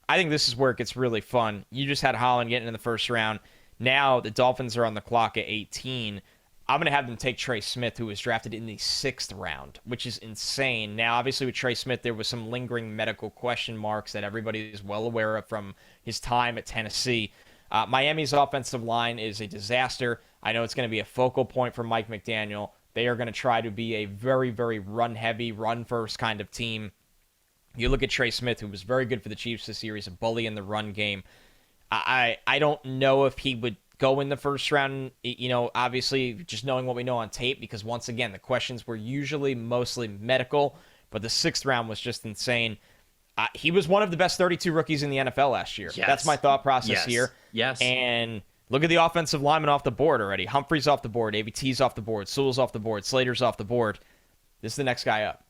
I think this is where it gets really fun. You just had Holland getting in the first round. Now the Dolphins are on the clock at 18. I'm going to have them take Trey Smith, who was drafted in the 6th round, which is insane. Now, obviously, with Trey Smith, there was some lingering medical question marks that everybody is well aware of from his time at Tennessee. Miami's offensive line is a disaster. I know it's going to be a focal point for Mike McDaniel. They are going to try to be a very, very run-heavy, run-first kind of team. You look at Trey Smith, who was very good for the Chiefs this year. He's a bully in the run game. I don't know if he would go in the first round, obviously just knowing what we know on tape, because once again, the questions were usually mostly medical, but the 6th round was just insane. He was one of the best 32 rookies in the NFL last year. Yes. That's my thought process here. Yes. And look at the offensive linemen off the board already. Humphrey's off the board. AVT's off the board. Sewell's off the board. Slater's off the board. This is the next guy up.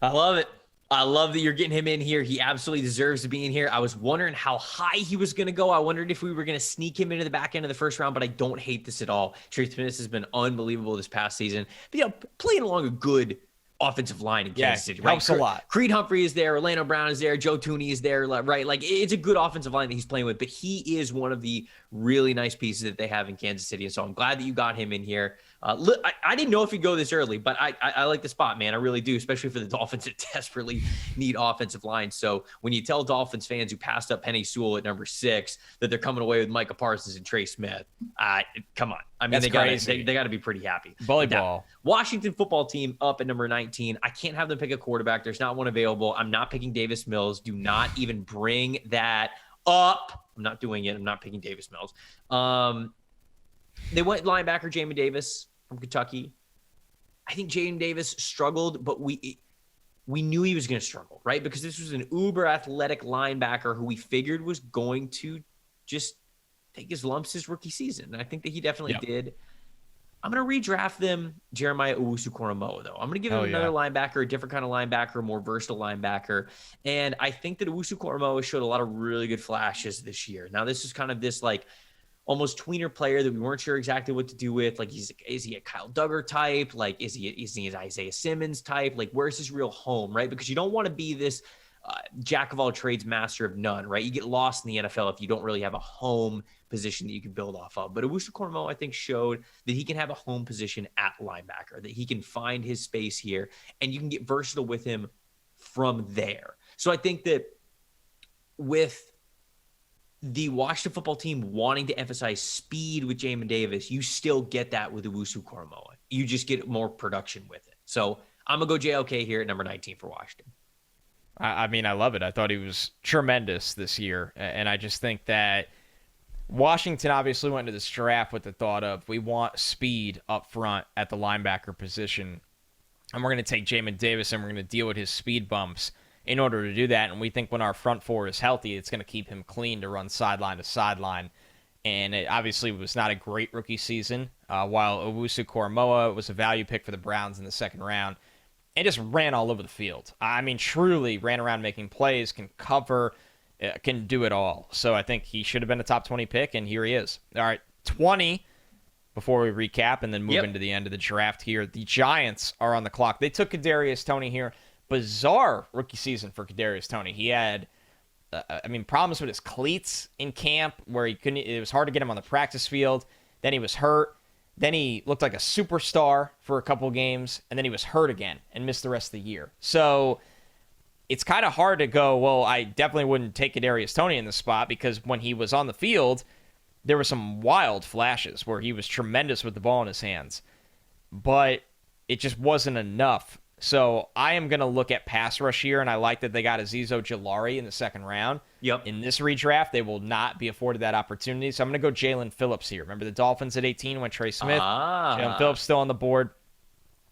I love it. I love that you're getting him in here. He absolutely deserves to be in here. I was wondering how high he was going to go. I wondered if we were going to sneak him into the back end of the first round, but I don't hate this at all. Trey Smith has been unbelievable this past season. But, playing along a good offensive line in Kansas City. Helps a lot. Creed Humphrey is there. Orlando Brown is there. Joe Tooney is there. Right? Like, it's a good offensive line that he's playing with, but he is one of the really nice pieces that they have in Kansas City. And so I'm glad that you got him in here. I didn't know if he'd go this early, but I like the spot, man. I really do, especially for the Dolphins that desperately need offensive line. So when you tell Dolphins fans who passed up Penei Sewell at number 6 that they're coming away with Micah Parsons and Trey Smith, come on. I mean, they got to be pretty happy. Volleyball. Washington football team up at number 19. I can't have them pick a quarterback. There's not one available. I'm not picking Davis Mills. Do not even bring that up. I'm not doing it. I'm not picking Davis Mills. They went linebacker Jamin Davis from Kentucky. I think Jaden Davis struggled, but we knew he was going to struggle, right? Because this was an uber athletic linebacker who we figured was going to just take his lumps his rookie season. And I think that he definitely did. I'm going to redraft them Jeremiah Owusu-Koramoah, though. I'm going to give him another linebacker, a different kind of linebacker, a more versatile linebacker. And I think that Owusu-Koramoah showed a lot of really good flashes this year. Now, this is kind of this, like, almost tweener player that we weren't sure exactly what to do with. Like, is he a Kyle Duggar type? Like, is he an Isaiah Simmons type? Like, where's his real home, right? Because you don't want to be this jack of all trades, master of none, right? You get lost in the NFL if you don't really have a home position that you can build off of. But Owusu-Koramoah, I think, showed that he can have a home position at linebacker, that he can find his space here, and you can get versatile with him from there. So I think that with the Washington football team wanting to emphasize speed with Jamin Davis, you still get that with Owusu-Koramoah. You just get more production with it. So I'm going to go JLK here at number 19 for Washington. I mean, I love it. I thought he was tremendous this year. And I just think that Washington obviously went into this draft with the thought of, we want speed up front at the linebacker position. And we're going to take Jamin Davis and we're going to deal with his speed bumps in order to do that. And we think when our front four is healthy, it's going to keep him clean to run sideline to sideline. And it obviously was not a great rookie season, while Owusu-Koramoah was a value pick for the Browns in the second round and just ran all over the field. I mean, truly ran around making plays, can cover, can do it all. So I think he should have been a top 20 pick, and here he is. All right, 20, before we recap and then move into the end of the draft here. The Giants are on the clock. They took Kadarius Toney here. Bizarre rookie season for Kadarius Toney. He had, problems with his cleats in camp where he couldn't. It was hard to get him on the practice field. Then he was hurt. Then he looked like a superstar for a couple games, and then he was hurt again and missed the rest of the year. So it's kind of hard to go, well, I definitely wouldn't take Kadarius Toney in the spot, because when he was on the field, there were some wild flashes where he was tremendous with the ball in his hands, but it just wasn't enough. So I am going to look at pass rush here, and I like that they got Azeez Ojulari in the second round. Yep. In this redraft, they will not be afforded that opportunity. So I'm going to go Jalen Phillips here. Remember the Dolphins at 18 went Trey Smith. Jalen Phillips still on the board.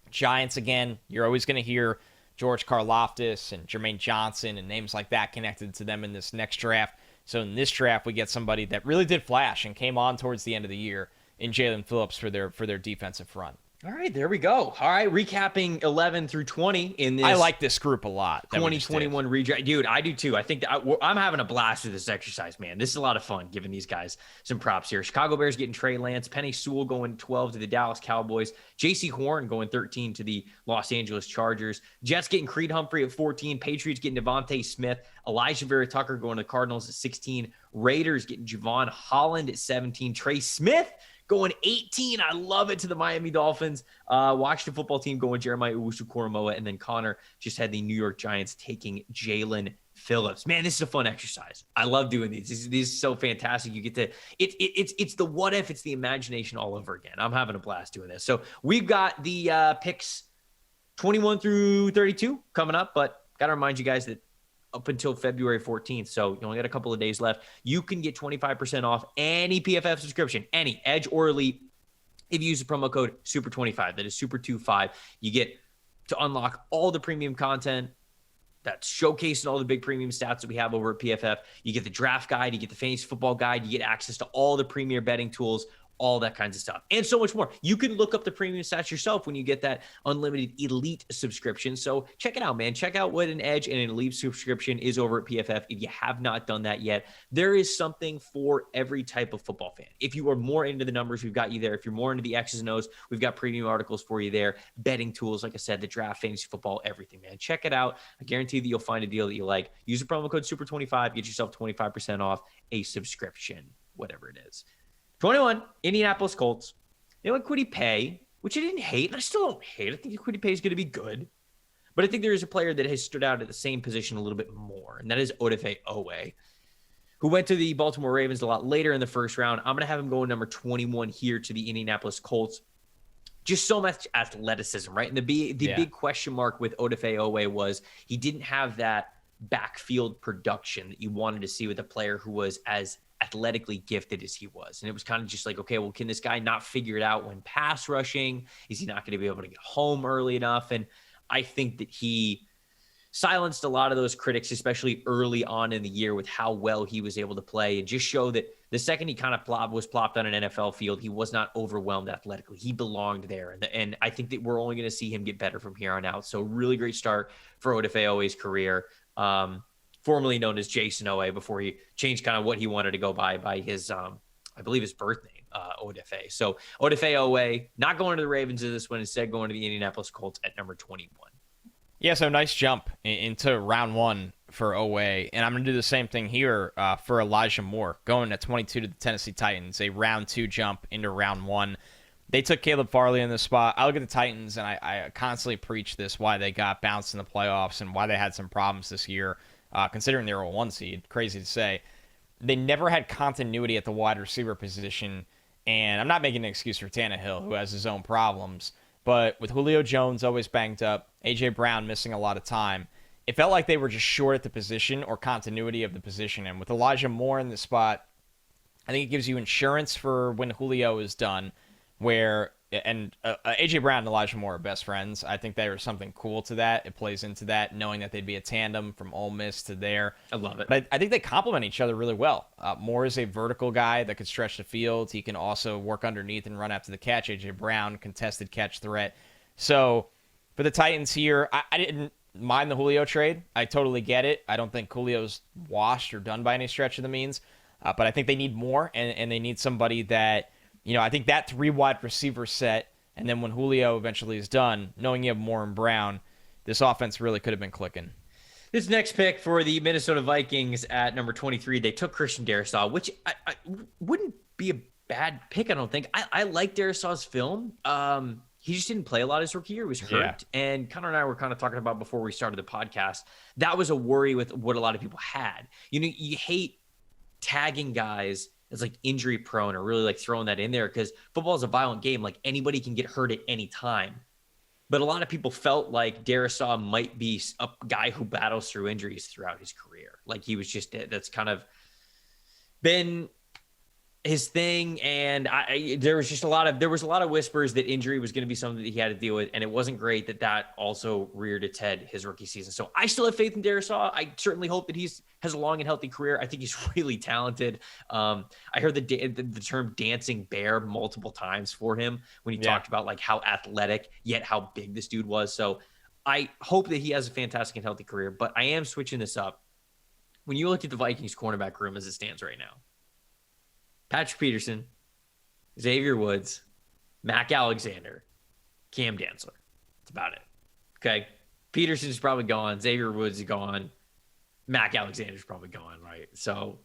Giants again, you're always going to hear George Karlaftis and Jermaine Johnson and names like that connected to them in this next draft. So in this draft, we get somebody that really did flash and came on towards the end of the year in Jalen Phillips for their defensive front. All right, there we go. All right, recapping 11 through 20 in this. I like this group a lot. 2021 redraft. Dude, I do too. I think that I'm having a blast with this exercise, man. This is a lot of fun, giving these guys some props here. Chicago Bears getting Trey Lance. Penei Sewell going 12 to the Dallas Cowboys. J.C. Horn going 13 to the Los Angeles Chargers. Jets getting Creed Humphrey at 14. Patriots getting Devontae Smith. Elijah Vera Tucker going to the Cardinals at 16. Raiders getting Javon Holland at 17. Trey Smith going 18. I love it, to the Miami Dolphins. Washington football team going Jeremiah Owusu-Koramoah. And then Connor just had the New York Giants taking Jalen Phillips. Man, this is a fun exercise. I love doing these. These are so fantastic. You get to, it's the what if, it's the imagination all over again. I'm having a blast doing this. So we've got the picks 21 through 32 coming up, but got to remind you guys that up until February 14th, so you only got a couple of days left, you can get 25% off any PFF subscription, any Edge or Elite, if you use the promo code SUPER25. That is SUPER25. You get to unlock all the premium content that's showcasing all the big premium stats that we have over at PFF. You get the draft guide, you get the fantasy football guide, you get access to all the premier betting tools, all that kinds of stuff, and so much more. You can look up the premium stats yourself when you get that unlimited Elite subscription. So check it out, man. Check out what an Edge and an Elite subscription is over at PFF. If you have not done that yet, there is something for every type of football fan. If you are more into the numbers, we've got you there. If you're more into the X's and O's, we've got premium articles for you there. Betting tools, like I said, the draft, fantasy football, everything, man. Check it out. I guarantee that you'll find a deal that you like. Use the promo code SUPER25. Get yourself 25% off a subscription, whatever it is. 21, Indianapolis Colts. They went Kwity Paye, which I didn't hate, and I still don't hate. I think Kwity Paye is going to be good. But I think there is a player that has stood out at the same position a little bit more, and that is Odafe Oweh, who went to the Baltimore Ravens a lot later in the first round. I'm going to have him go number 21 here to the Indianapolis Colts. Just so much athleticism, right? And the big question mark with Odafe Oweh was he didn't have that backfield production that you wanted to see with a player who was as athletically gifted as he was. And it was kind of just like, okay, well, can this guy not figure it out when pass rushing? Is he not going to be able to get home early enough? And I think that he silenced a lot of those critics, especially early on in the year, with how well he was able to play, and just show that the second he kind of was plopped on an NFL field, he was not overwhelmed athletically. He belonged there. And I think that we're only going to see him get better from here on out. So really great start for Odafe Oweh's career. Formerly known as Jason Oweh, before he changed kind of what he wanted to go by his, I believe his birth name, Odafe. So Odafe Oweh not going to the Ravens in this one, instead going to the Indianapolis Colts at number 21. Yeah, so nice jump into round one for OA, and I'm going to do the same thing here for Elijah Moore, going at 22 to the Tennessee Titans, a round 2 jump into round 1. They took Caleb Farley in this spot. I look at the Titans, and I constantly preach this, why they got bounced in the playoffs and why they had some problems this year, considering they were a 1 seed. Crazy to say. They never had continuity at the wide receiver position, and I'm not making an excuse for Tannehill, who has his own problems, but with Julio Jones always banged up, A.J. Brown missing a lot of time, it felt like they were just short at the position or continuity of the position. And with Elijah Moore in the spot, I think it gives you insurance for when Julio is done, where and A.J. Brown and Elijah Moore are best friends. I think there is something cool to that. It plays into that, knowing that they'd be a tandem from Ole Miss to there. I love it. But I think they complement each other really well. Moore is a vertical guy that could stretch the field. He can also work underneath and run after the catch. A.J. Brown, contested catch threat. So for the Titans here, I didn't mind the Julio trade. I totally get it. I don't think Julio's washed or done by any stretch of the means. But I think they need more, and they need somebody that, I think that 3 wide receiver set, and then when Julio eventually is done, knowing you have Moore and Brown, this offense really could have been clicking. This next pick for the Minnesota Vikings at number 23, they took Christian Darrisaw, which I wouldn't be a bad pick, I don't think. I like Darrisaw's film. He just didn't play a lot his rookie year. He was hurt. Yeah. And Connor and I were kind of talking about before we started the podcast. That was a worry with what a lot of people had. You hate tagging guys as like injury prone or really like throwing that in there because football is a violent game. Like anybody can get hurt at any time. But a lot of people felt like Darrisaw might be a guy who battles through injuries throughout his career. Like he was just, that's kind of been his thing. And there was a lot of whispers that injury was going to be something that he had to deal with. And it wasn't great that also reared its head his rookie season. So I still have faith in Darrisaw. I certainly hope that has a long and healthy career. I think he's really talented. I heard the term dancing bear multiple times for him when he talked about like how athletic yet how big this dude was. So I hope that he has a fantastic and healthy career, but I am switching this up. When you look at the Vikings cornerback room as it stands right now, Patrick Peterson, Xavier Woods, Mac Alexander, Cam Dantzler. That's about it. Okay. Peterson's probably gone. Xavier Woods is gone. Mac Alexander's probably gone, right? So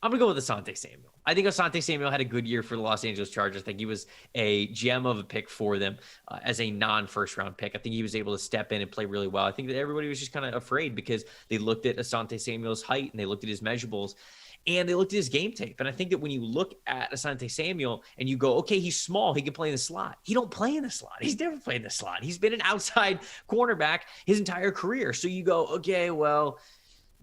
I'm going to go with Asante Samuel. I think Asante Samuel had a good year for the Los Angeles Chargers. I think he was a gem of a pick for them as a non-first round pick. I think he was able to step in and play really well. I think that everybody was just kind of afraid because they looked at Asante Samuel's height and they looked at his measurables and they looked at his game tape. And I think that when you look at Asante Samuel and you go, okay, he's small, he can play in the slot. He don't play in the slot. He's never played in the slot. He's been an outside cornerback his entire career. So you go, okay, well,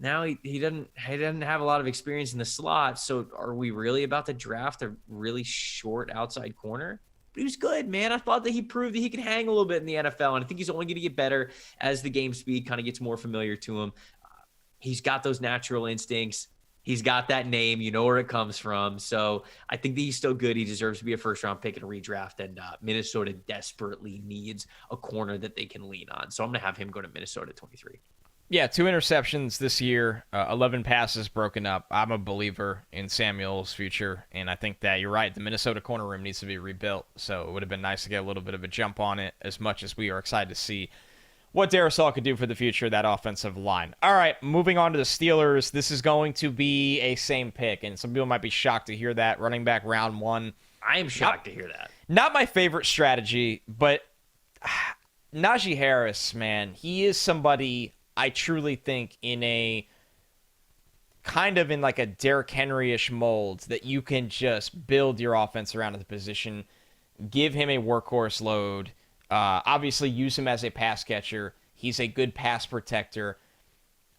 now he doesn't have a lot of experience in the slot. So are we really about to draft a really short outside corner? But he was good, man. I thought that he proved that he could hang a little bit in the NFL. And I think he's only going to get better as the game speed kind of gets more familiar to him. He's got those natural instincts. He's got that name. You know where it comes from. So I think that he's still good. He deserves to be a first-round pick in a redraft. And Minnesota desperately needs a corner that they can lean on. So I'm going to have him go to Minnesota 23. Yeah, 2 interceptions this year, 11 passes broken up. I'm a believer in Samuel's future, and I think that you're right. The Minnesota corner room needs to be rebuilt, so it would have been nice to get a little bit of a jump on it as much as we are excited to see what Darrisaw could do for the future of that offensive line. All right, moving on to the Steelers. This is going to be a same pick, and some people might be shocked to hear that. Running back round 1. I am shocked to hear that. Not my favorite strategy, but Najee Harris, man, he is somebody I truly think in a kind of in like a Derrick Henry-ish mold that you can just build your offense around at the position, give him a workhorse load, obviously use him as a pass catcher. He's a good pass protector.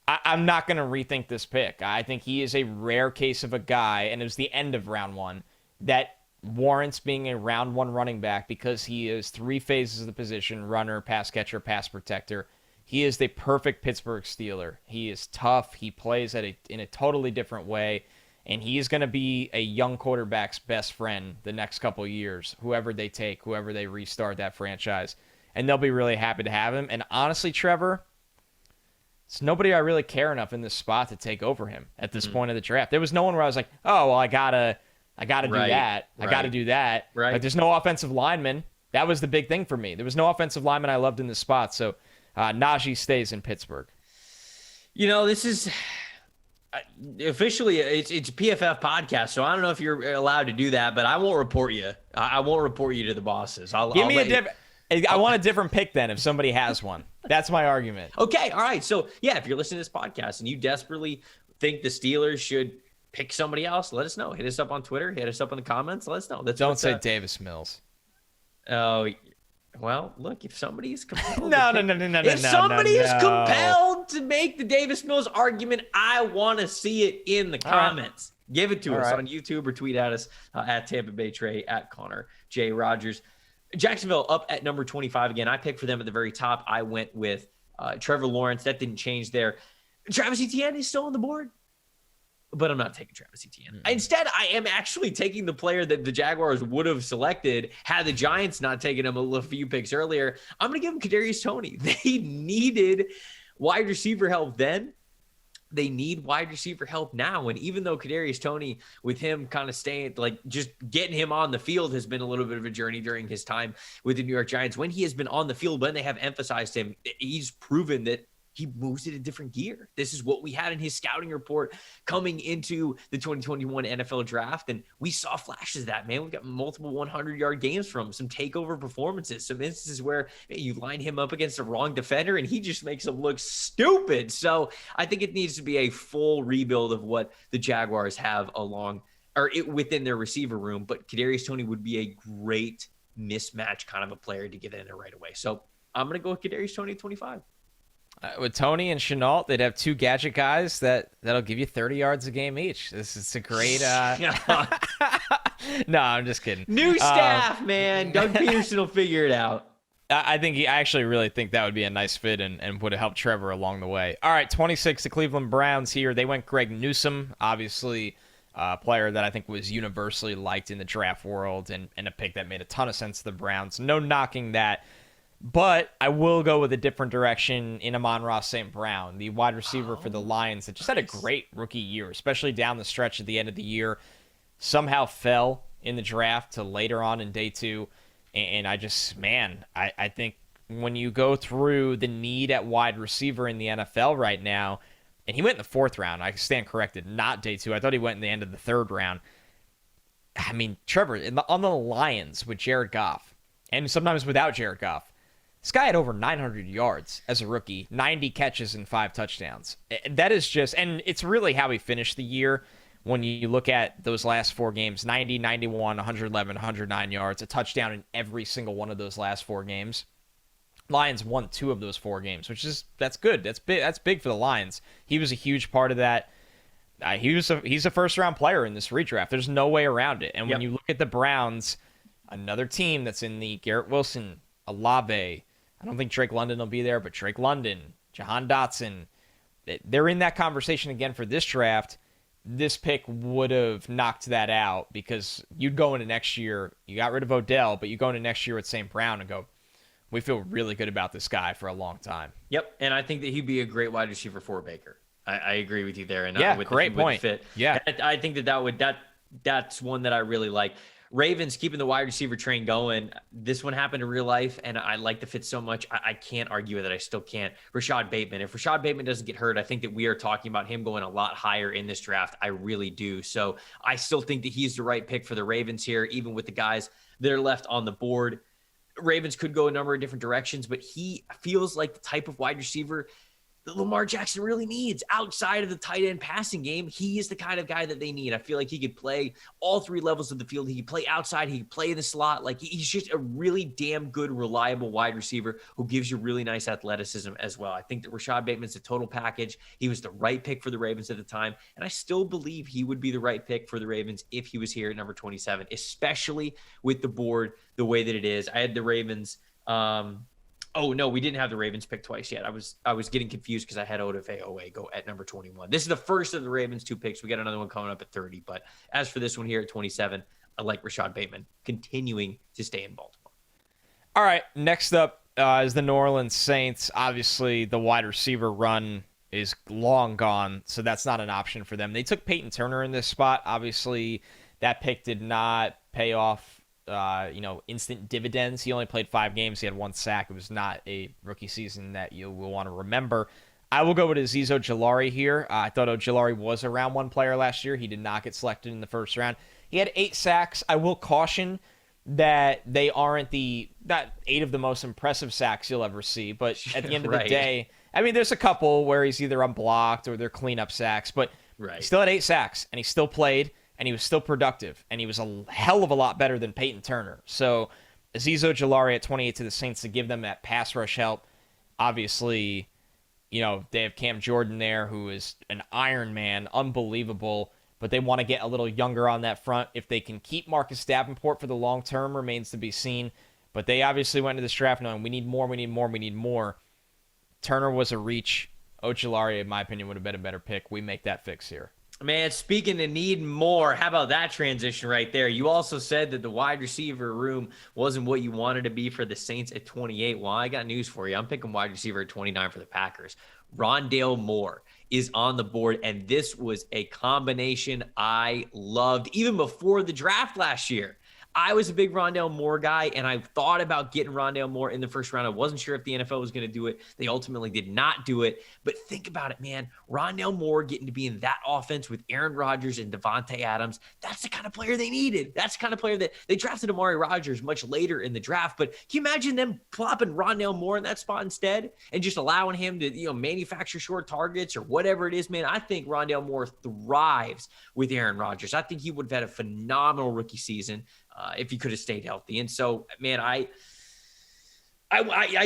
I'm not going to rethink this pick. I think he is a rare case of a guy, and it was the end of round 1, that warrants being a round 1 running back because he is 3 phases of the position: runner, pass catcher, pass protector. He is the perfect Pittsburgh Steeler. He is tough. He plays in a totally different way, and he is going to be a young quarterback's best friend the next couple of years, whoever they take, whoever they restart that franchise, and they'll be really happy to have him. And honestly, Trevor, it's nobody I really care enough in this spot to take over him at this point of the draft. There was no one where I was like, oh, well, I gotta do that. I got to do that. Right. Like, there's no offensive lineman. That was the big thing for me. There was no offensive lineman I loved in this spot, so Najee stays in Pittsburgh. This is officially it's a PFF podcast, so I don't know if you're allowed to do that, but I won't report you. I won't report you to the bosses. Give me a different. I want a different pick then if somebody has one. That's my argument. Okay, all right. So yeah, if you're listening to this podcast and you desperately think the Steelers should pick somebody else, let us know. Hit us up on Twitter. Hit us up in the comments. Let us know. Don't say Davis Mills. Oh, well, look, if somebody's compelled no. If somebody is compelled to make the Davis Mills argument, I want to see it in the comments. Right. Give it to us on YouTube or tweet at us at Tampa Bay Trey, at Connor J. Rogers. Jacksonville up at number 25 again. I picked for them at the very top. I went with Trevor Lawrence. That didn't change there. Travis Etienne is still on the board, but I'm not taking Travis Etienne. Instead, I am actually taking the player that the Jaguars would have selected had the Giants not taken him a few picks earlier. I'm going to give him Kadarius Toney. They needed wide receiver help then. They need wide receiver help now. And even though Kadarius Toney, with him kind of staying, like just getting him on the field has been a little bit of a journey during his time with the New York Giants. When he has been on the field, when they have emphasized him, he's proven that he moves it a different gear. This is what we had in his scouting report coming into the 2021 NFL draft. And we saw flashes of that, man. We got multiple 100-yard games from him, some takeover performances, some instances where you line him up against the wrong defender and he just makes him look stupid. So I think it needs to be a full rebuild of what the Jaguars have within their receiver room. But Kadarius Toney would be a great mismatch kind of a player to get in there right away. So I'm going to go with Kadarius Toney at 25. With Toney and Shenault, they'd have two gadget guys that'll give you 30 yards a game each. This is a great. No, I'm just kidding. New staff, man. Doug Peterson will figure it out. I actually really think that would be a nice fit and would have helped Trevor along the way. All right, 26, the Cleveland Browns here. They went Greg Newsome, obviously a player that I think was universally liked in the draft world and a pick that made a ton of sense to the Browns. No knocking that. But I will go with a different direction in Amon-Ra St. Brown, the wide receiver for the Lions that just had a great rookie year, especially down the stretch at the end of the year. Somehow fell in the draft to later on in day two. And I think when you go through the need at wide receiver in the NFL right now, and he went in the fourth round, I stand corrected, not day two. I thought he went in the end of the third round. I mean, Trevor, on the Lions with Jared Goff, and sometimes without Jared Goff, this guy had over 900 yards as a rookie, 90 catches and 5 touchdowns. That is just, and it's really how he finished the year when you look at those last 4 games, 90, 91, 111, 109 yards, a touchdown in every single one of those last 4 games. Lions won 2 of those 4 games, that's good. That's big for the Lions. He was a huge part of that. He's a first-round player in this redraft. There's no way around it. And when you look at the Browns, another team that's in the Garrett Wilson, Olave, I don't think Drake London will be there, but Drake London, Jahan Dotson, they're in that conversation again for this draft. This pick would have knocked that out because you'd go into next year, you got rid of Odell, but you go into next year with St. Brown and go, we feel really good about this guy for a long time. Yep, and I think that he'd be a great wide receiver for Baker. I agree with you there. And great point. Fit. Yeah, I think that's one that I really like. Ravens keeping the wide receiver train going. This one happened in real life, and I like the fit so much. I can't argue with it. I still can't. Rashad Bateman. If Rashad Bateman doesn't get hurt, I think that we are talking about him going a lot higher in this draft. I really do. So I still think that he's the right pick for the Ravens here, even with the guys that are left on the board. Ravens could go a number of different directions, but he feels like the type of wide receiver that Lamar Jackson really needs outside of the tight end passing game. He is the kind of guy that they need. I feel like he could play all 3 levels of the field. He could play outside. He could play in the slot. Like, he's just a really damn good, reliable wide receiver who gives you really nice athleticism as well. I think that Rashad Bateman's a total package. He was the right pick for the Ravens at the time, and I still believe he would be the right pick for the Ravens if he was here at number 27, especially with the board the way that it is. I had the Ravens Oh, no, we didn't have the Ravens pick twice yet. I was getting confused because I had Odafe Owe go at number 21. This is the first of the Ravens 2 picks. We got another one coming up at 30. But as for this one here at 27, I like Rashad Bateman continuing to stay in Baltimore. All right, next up is the New Orleans Saints. Obviously, the wide receiver run is long gone, so that's not an option for them. They took Peyton Turner in this spot. Obviously, that pick did not pay off instant dividends. He only played 5 games. He had 1 sack. It was not a rookie season that you will want to remember. I will go with Azeez Ojulari here. I thought Ojulari was a round 1 player last year. He did not get selected in the first round. He had 8 sacks. I will caution that they aren't not 8 of the most impressive sacks you'll ever see, but at the end of the day, I mean, there's a couple where he's either unblocked or they're cleanup sacks, but he still had 8 sacks, and he still played, and he was still productive, and he was a hell of a lot better than Peyton Turner. So Azeez Ojulari at 28 to the Saints to give them that pass rush help. Obviously, you know, they have Cam Jordan there, who is an Iron Man, unbelievable, but they want to get a little younger on that front. If they can keep Marcus Davenport for the long term remains to be seen, but they obviously went into this draft knowing we need more. Turner was a reach. Ojulari, in my opinion, would have been a better pick. We make that fix here. Man, speaking of need more, how about that transition right there? You also said that the wide receiver room wasn't what you wanted to be for the Saints at 28. Well, I got news for you. I'm picking wide receiver at 29 for the Packers. Rondale Moore is on the board, and this was a combination I loved even before the draft last year. I was a big Rondale Moore guy, and I thought about getting Rondale Moore in the first round. I wasn't sure if the NFL was going to do it. They ultimately did not do it. But think about it, man. Rondale Moore getting to be in that offense with Aaron Rodgers and Devontae Adams, that's the kind of player they needed. That's the kind of player that they drafted Amari Rodgers much later in the draft. But can you imagine them plopping Rondale Moore in that spot instead and just allowing him to, you know, manufacture short targets or whatever it is, man? I think Rondale Moore thrives with Aaron Rodgers. I think he would have had a phenomenal rookie season if he could have stayed healthy. And so, man, I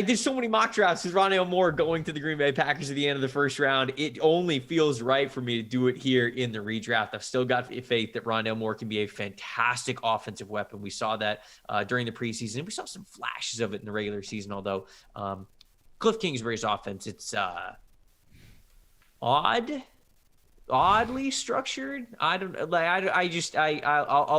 did so many mock drafts with Rondale Moore going to the Green Bay Packers at the end of the first round. It only feels right for me to do it here in the redraft. I've still got faith that Rondale Moore can be a fantastic offensive weapon. We saw that during the preseason. We saw some flashes of it in the regular season, although Cliff Kingsbury's offense, it's oddly structured. I'll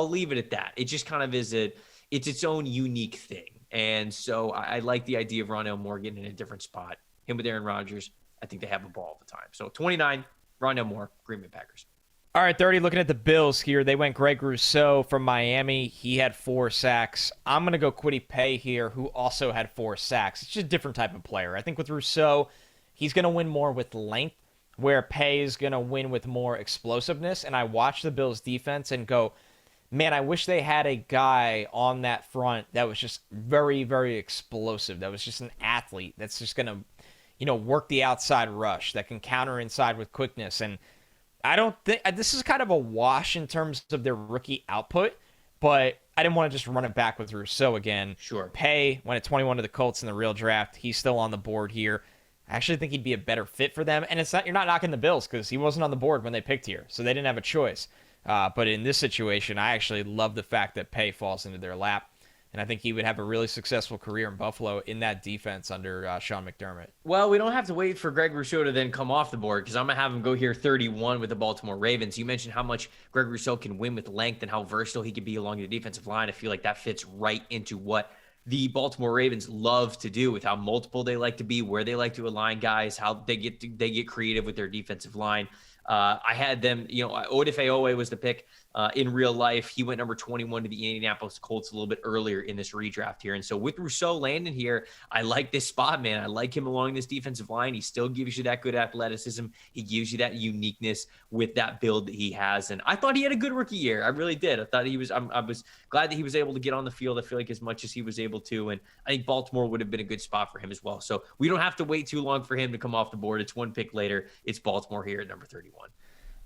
leave it at that. It just kind of is it's its own unique thing. And so I like the idea of Rondale Moore getting in a different spot. Him with Aaron Rodgers, I think they have a ball all the time. So 29, Rondale Moore, Green Bay Packers. All right, 30, looking at the Bills here. They went Greg Rousseau from Miami. He had 4 sacks. I'm going to go Kwity Paye here, who also had 4 sacks. It's just a different type of player. I think with Rousseau, he's going to win more with length, where Paye is going to win with more explosiveness. And I watch the Bills defense and go, man, I wish they had a guy on that front that was just very, very explosive. That was just an athlete that's just going to, you know, work the outside rush, that can counter inside with quickness. And I don't think this is kind of a wash in terms of their rookie output, but I didn't want to just run it back with Rousseau again. Sure. Paye went at 21 to the Colts in the real draft. He's still on the board here. I actually think he'd be a better fit for them. And you're not knocking the Bills because he wasn't on the board when they picked here, so they didn't have a choice. But in this situation, I actually love the fact that Paye falls into their lap. And I think he would have a really successful career in Buffalo in that defense under Sean McDermott. Well, we don't have to wait for Greg Rousseau to then come off the board because I'm going to have him go here 31 with the Baltimore Ravens. You mentioned how much Greg Rousseau can win with length and how versatile he can be along the defensive line. I feel like that fits right into what the Baltimore Ravens love to do with how multiple they like to be, where they like to align guys, how they get creative with their defensive line. I had them, Odafe Owe was the pick in real life. He went number 21 to the Indianapolis Colts a little bit earlier in this redraft here. And so with Rousseau landing here, I like this spot, man. I like him along this defensive line. He still gives you that good athleticism. He gives you that uniqueness with that build that he has. And I thought he had a good rookie year. I really did. I thought he was, I was glad that he was able to get on the field. I feel like as much as he was able to. And I think Baltimore would have been a good spot for him as well. So we don't have to wait too long for him to come off the board. It's one pick later. It's Baltimore here at number 31.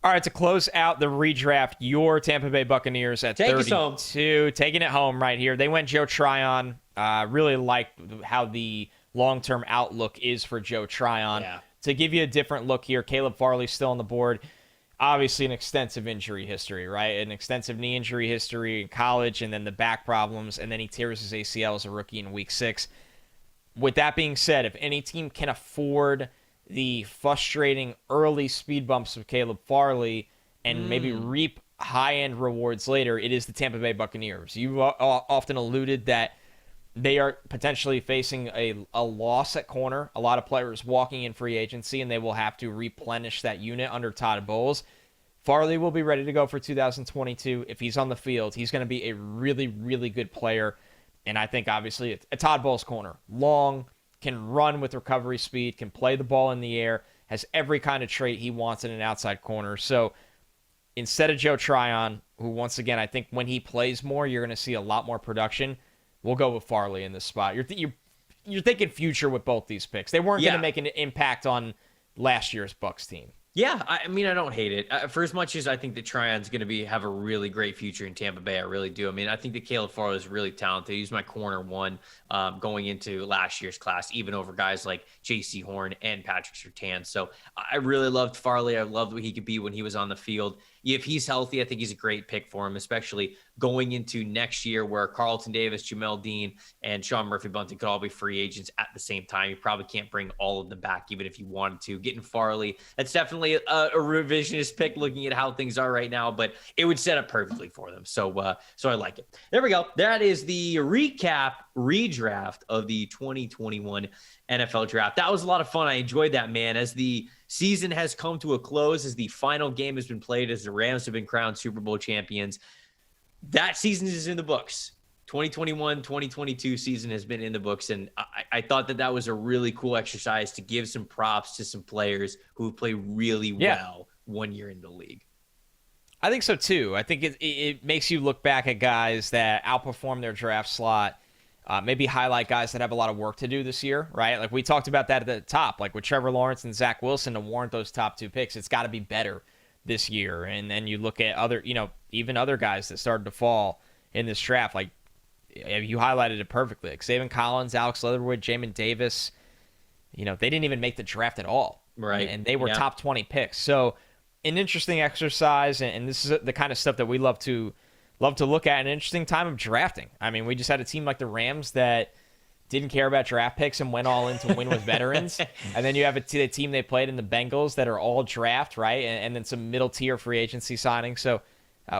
All right, to close out the redraft, your Tampa Bay Buccaneers at 32, taking it home right here. They went Joe Tryon. Really like how the long-term outlook is for Joe Tryon. Yeah. To give you a different look here, Caleb Farley's still on the board. Obviously an extensive injury history, right? An extensive knee injury history in college, and then the back problems, and then he tears his ACL as a rookie in week 6. With that being said, if any team can afford the frustrating early speed bumps of Caleb Farley and maybe reap high-end rewards later, it is the Tampa Bay Buccaneers. You often alluded that they are potentially facing a loss at corner. A lot of players walking in free agency, and they will have to replenish that unit under Todd Bowles. Farley will be ready to go for 2022. If he's on the field, he's going to be a really, really good player. And I think, obviously, a Todd Bowles corner. Long, can run with recovery speed, can play the ball in the air, has every kind of trait he wants in an outside corner. So instead of Joe Tryon, who once again, I think when he plays more, you're going to see a lot more production, we'll go with Farley in this spot. You're thinking future with both these picks. They weren't going to make an impact on last year's Bucs team. Yeah, I mean, I don't hate it. For as much as I think that Tryon's going to have a really great future in Tampa Bay, I really do. I mean, I think that Caleb Farley is really talented. He's my corner one going into last year's class, even over guys like J.C. Horn and Patrick Surtain. So I really loved Farley. I loved what he could be when he was on the field. If he's healthy, I think he's a great pick for him, especially going into next year where Carlton Davis, Jamel Dean, and Sean Murphy-Bunting could all be free agents at the same time. You probably can't bring all of them back, even if you wanted to. Getting Farley, that's definitely a revisionist pick looking at how things are right now, but it would set up perfectly for them. So I like it. There we go. That is the recap redraft of the 2021 NFL draft. That was a lot of fun. I enjoyed that, man. As the season has come to a close, as the final game has been played, as the Rams have been crowned Super Bowl champions, that season is in the books. 2021-2022 season has been in the books, and I thought that was a really cool exercise to give some props to some players who play really well 1 year in the league. I think so too. I think it makes you look back at guys that outperform their draft slot, maybe highlight guys that have a lot of work to do this year, right? Like we talked about that at the top, like with Trevor Lawrence and Zach Wilson to warrant those top two picks, it's got to be better this year. And then you look at other, even other guys that started to fall in this draft, like you highlighted it perfectly. Like Zaven Collins, Alex Leatherwood, Jamin Davis, they didn't even make the draft at all. Right. And they were top 20 picks. So an interesting exercise, and this is the kind of stuff that we love to look at. An interesting time of drafting. I mean, we just had a team like the Rams that didn't care about draft picks and went all in to win with veterans. And then you have a team they played in the Bengals that are all draft, right? And then some middle tier free agency signings. So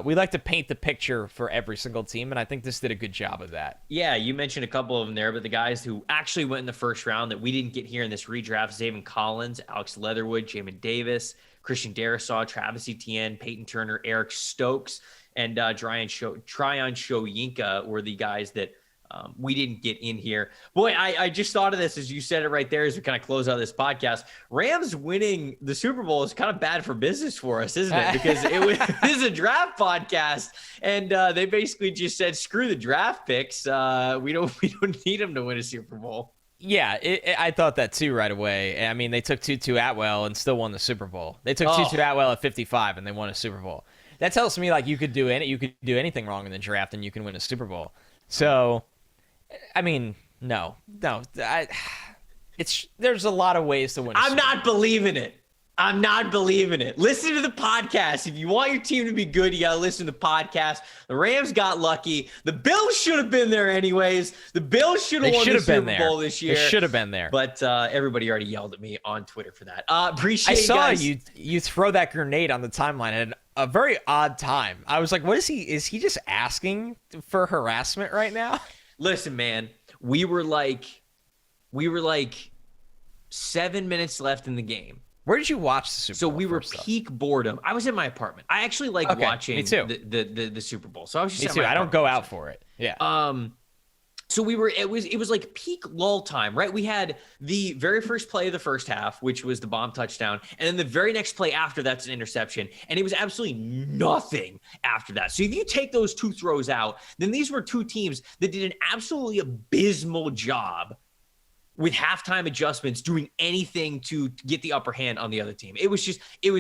we like to paint the picture for every single team, and I think this did a good job of that. Yeah, you mentioned a couple of them there, but the guys who actually went in the first round that we didn't get here in this redraft: Zaven Collins, Alex Leatherwood, Jamin Davis, Christian Darrisaw, Travis Etienne, Peyton Turner, Eric Stokes, and Tryon Shoyinka were the guys that we didn't get in here. Boy, I just thought of this as you said it right there as we kind of close out this podcast. Rams winning the Super Bowl is kind of bad for business for us, isn't it? Because this is a draft podcast, and they basically just said, screw the draft picks. We don't need them to win a Super Bowl. Yeah, I thought that too right away. I mean, they took Tutu Atwell and still won the Super Bowl. They took Tutu Atwell at 55 and they won a Super Bowl. That tells me like you could do anything wrong in the draft and you can win a Super Bowl. So, I mean, no. There's a lot of ways to win. I'm not believing it. Listen to the podcast. If you want your team to be good, you got to listen to the podcast. The Rams got lucky. The Bills should have been there anyways. The Bills should have won the Super Bowl this year. They should have been there. But everybody already yelled at me on Twitter for that. Appreciate it, I saw guys. you throw that grenade on the timeline at a very odd time. I was like, what is he? Is he just asking for harassment right now? Listen, man, we were like 7 minutes left in the game. Where did you watch the Super Bowl? So we were peak boredom. I was in my apartment. I actually like watching the Super Bowl. So I was just Me too. I don't go out for it. Yeah. So it was like peak lull time, right? We had the very first play of the first half, which was the bomb touchdown. And then the very next play after that's an interception. And it was absolutely nothing after that. So if you take those two throws out, then these were two teams that did an absolutely abysmal job with halftime adjustments, doing anything to get the upper hand on the other team. It was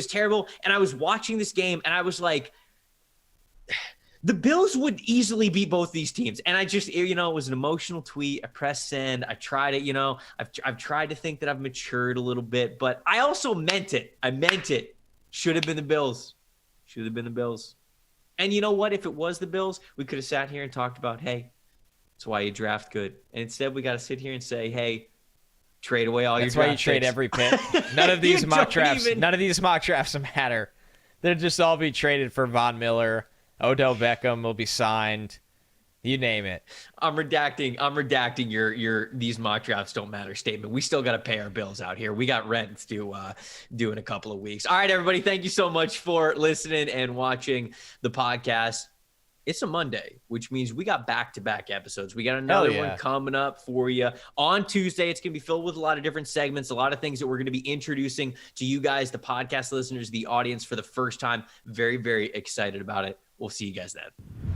terrible. And I was watching this game and I was like, the Bills would easily beat both these teams. And I just, it was an emotional tweet. I pressed send. I tried it, I've tried to think that I've matured a little bit, but I also meant it. Should have been the Bills. And you know what? If it was the Bills, we could have sat here and talked about, hey, that's why you draft good. And instead we got to sit here and say, hey, trade away all your draft That's why you trade every pick. None of these mock drafts matter. They'll just all be traded for Von Miller. Odell Beckham will be signed. You name it. I'm redacting your these mock drafts don't matter statement. We still got to pay our bills out here. We got rent to do in a couple of weeks. All right, everybody. Thank you so much for listening and watching the podcast. it's a Monday, which means we got back-to-back episodes. We got another one coming up for you on Tuesday. It's going to be filled with a lot of different segments, a lot of things that we're going to be introducing to you guys, the podcast listeners, the audience for the first time. Very, very excited about it. We'll see you guys then.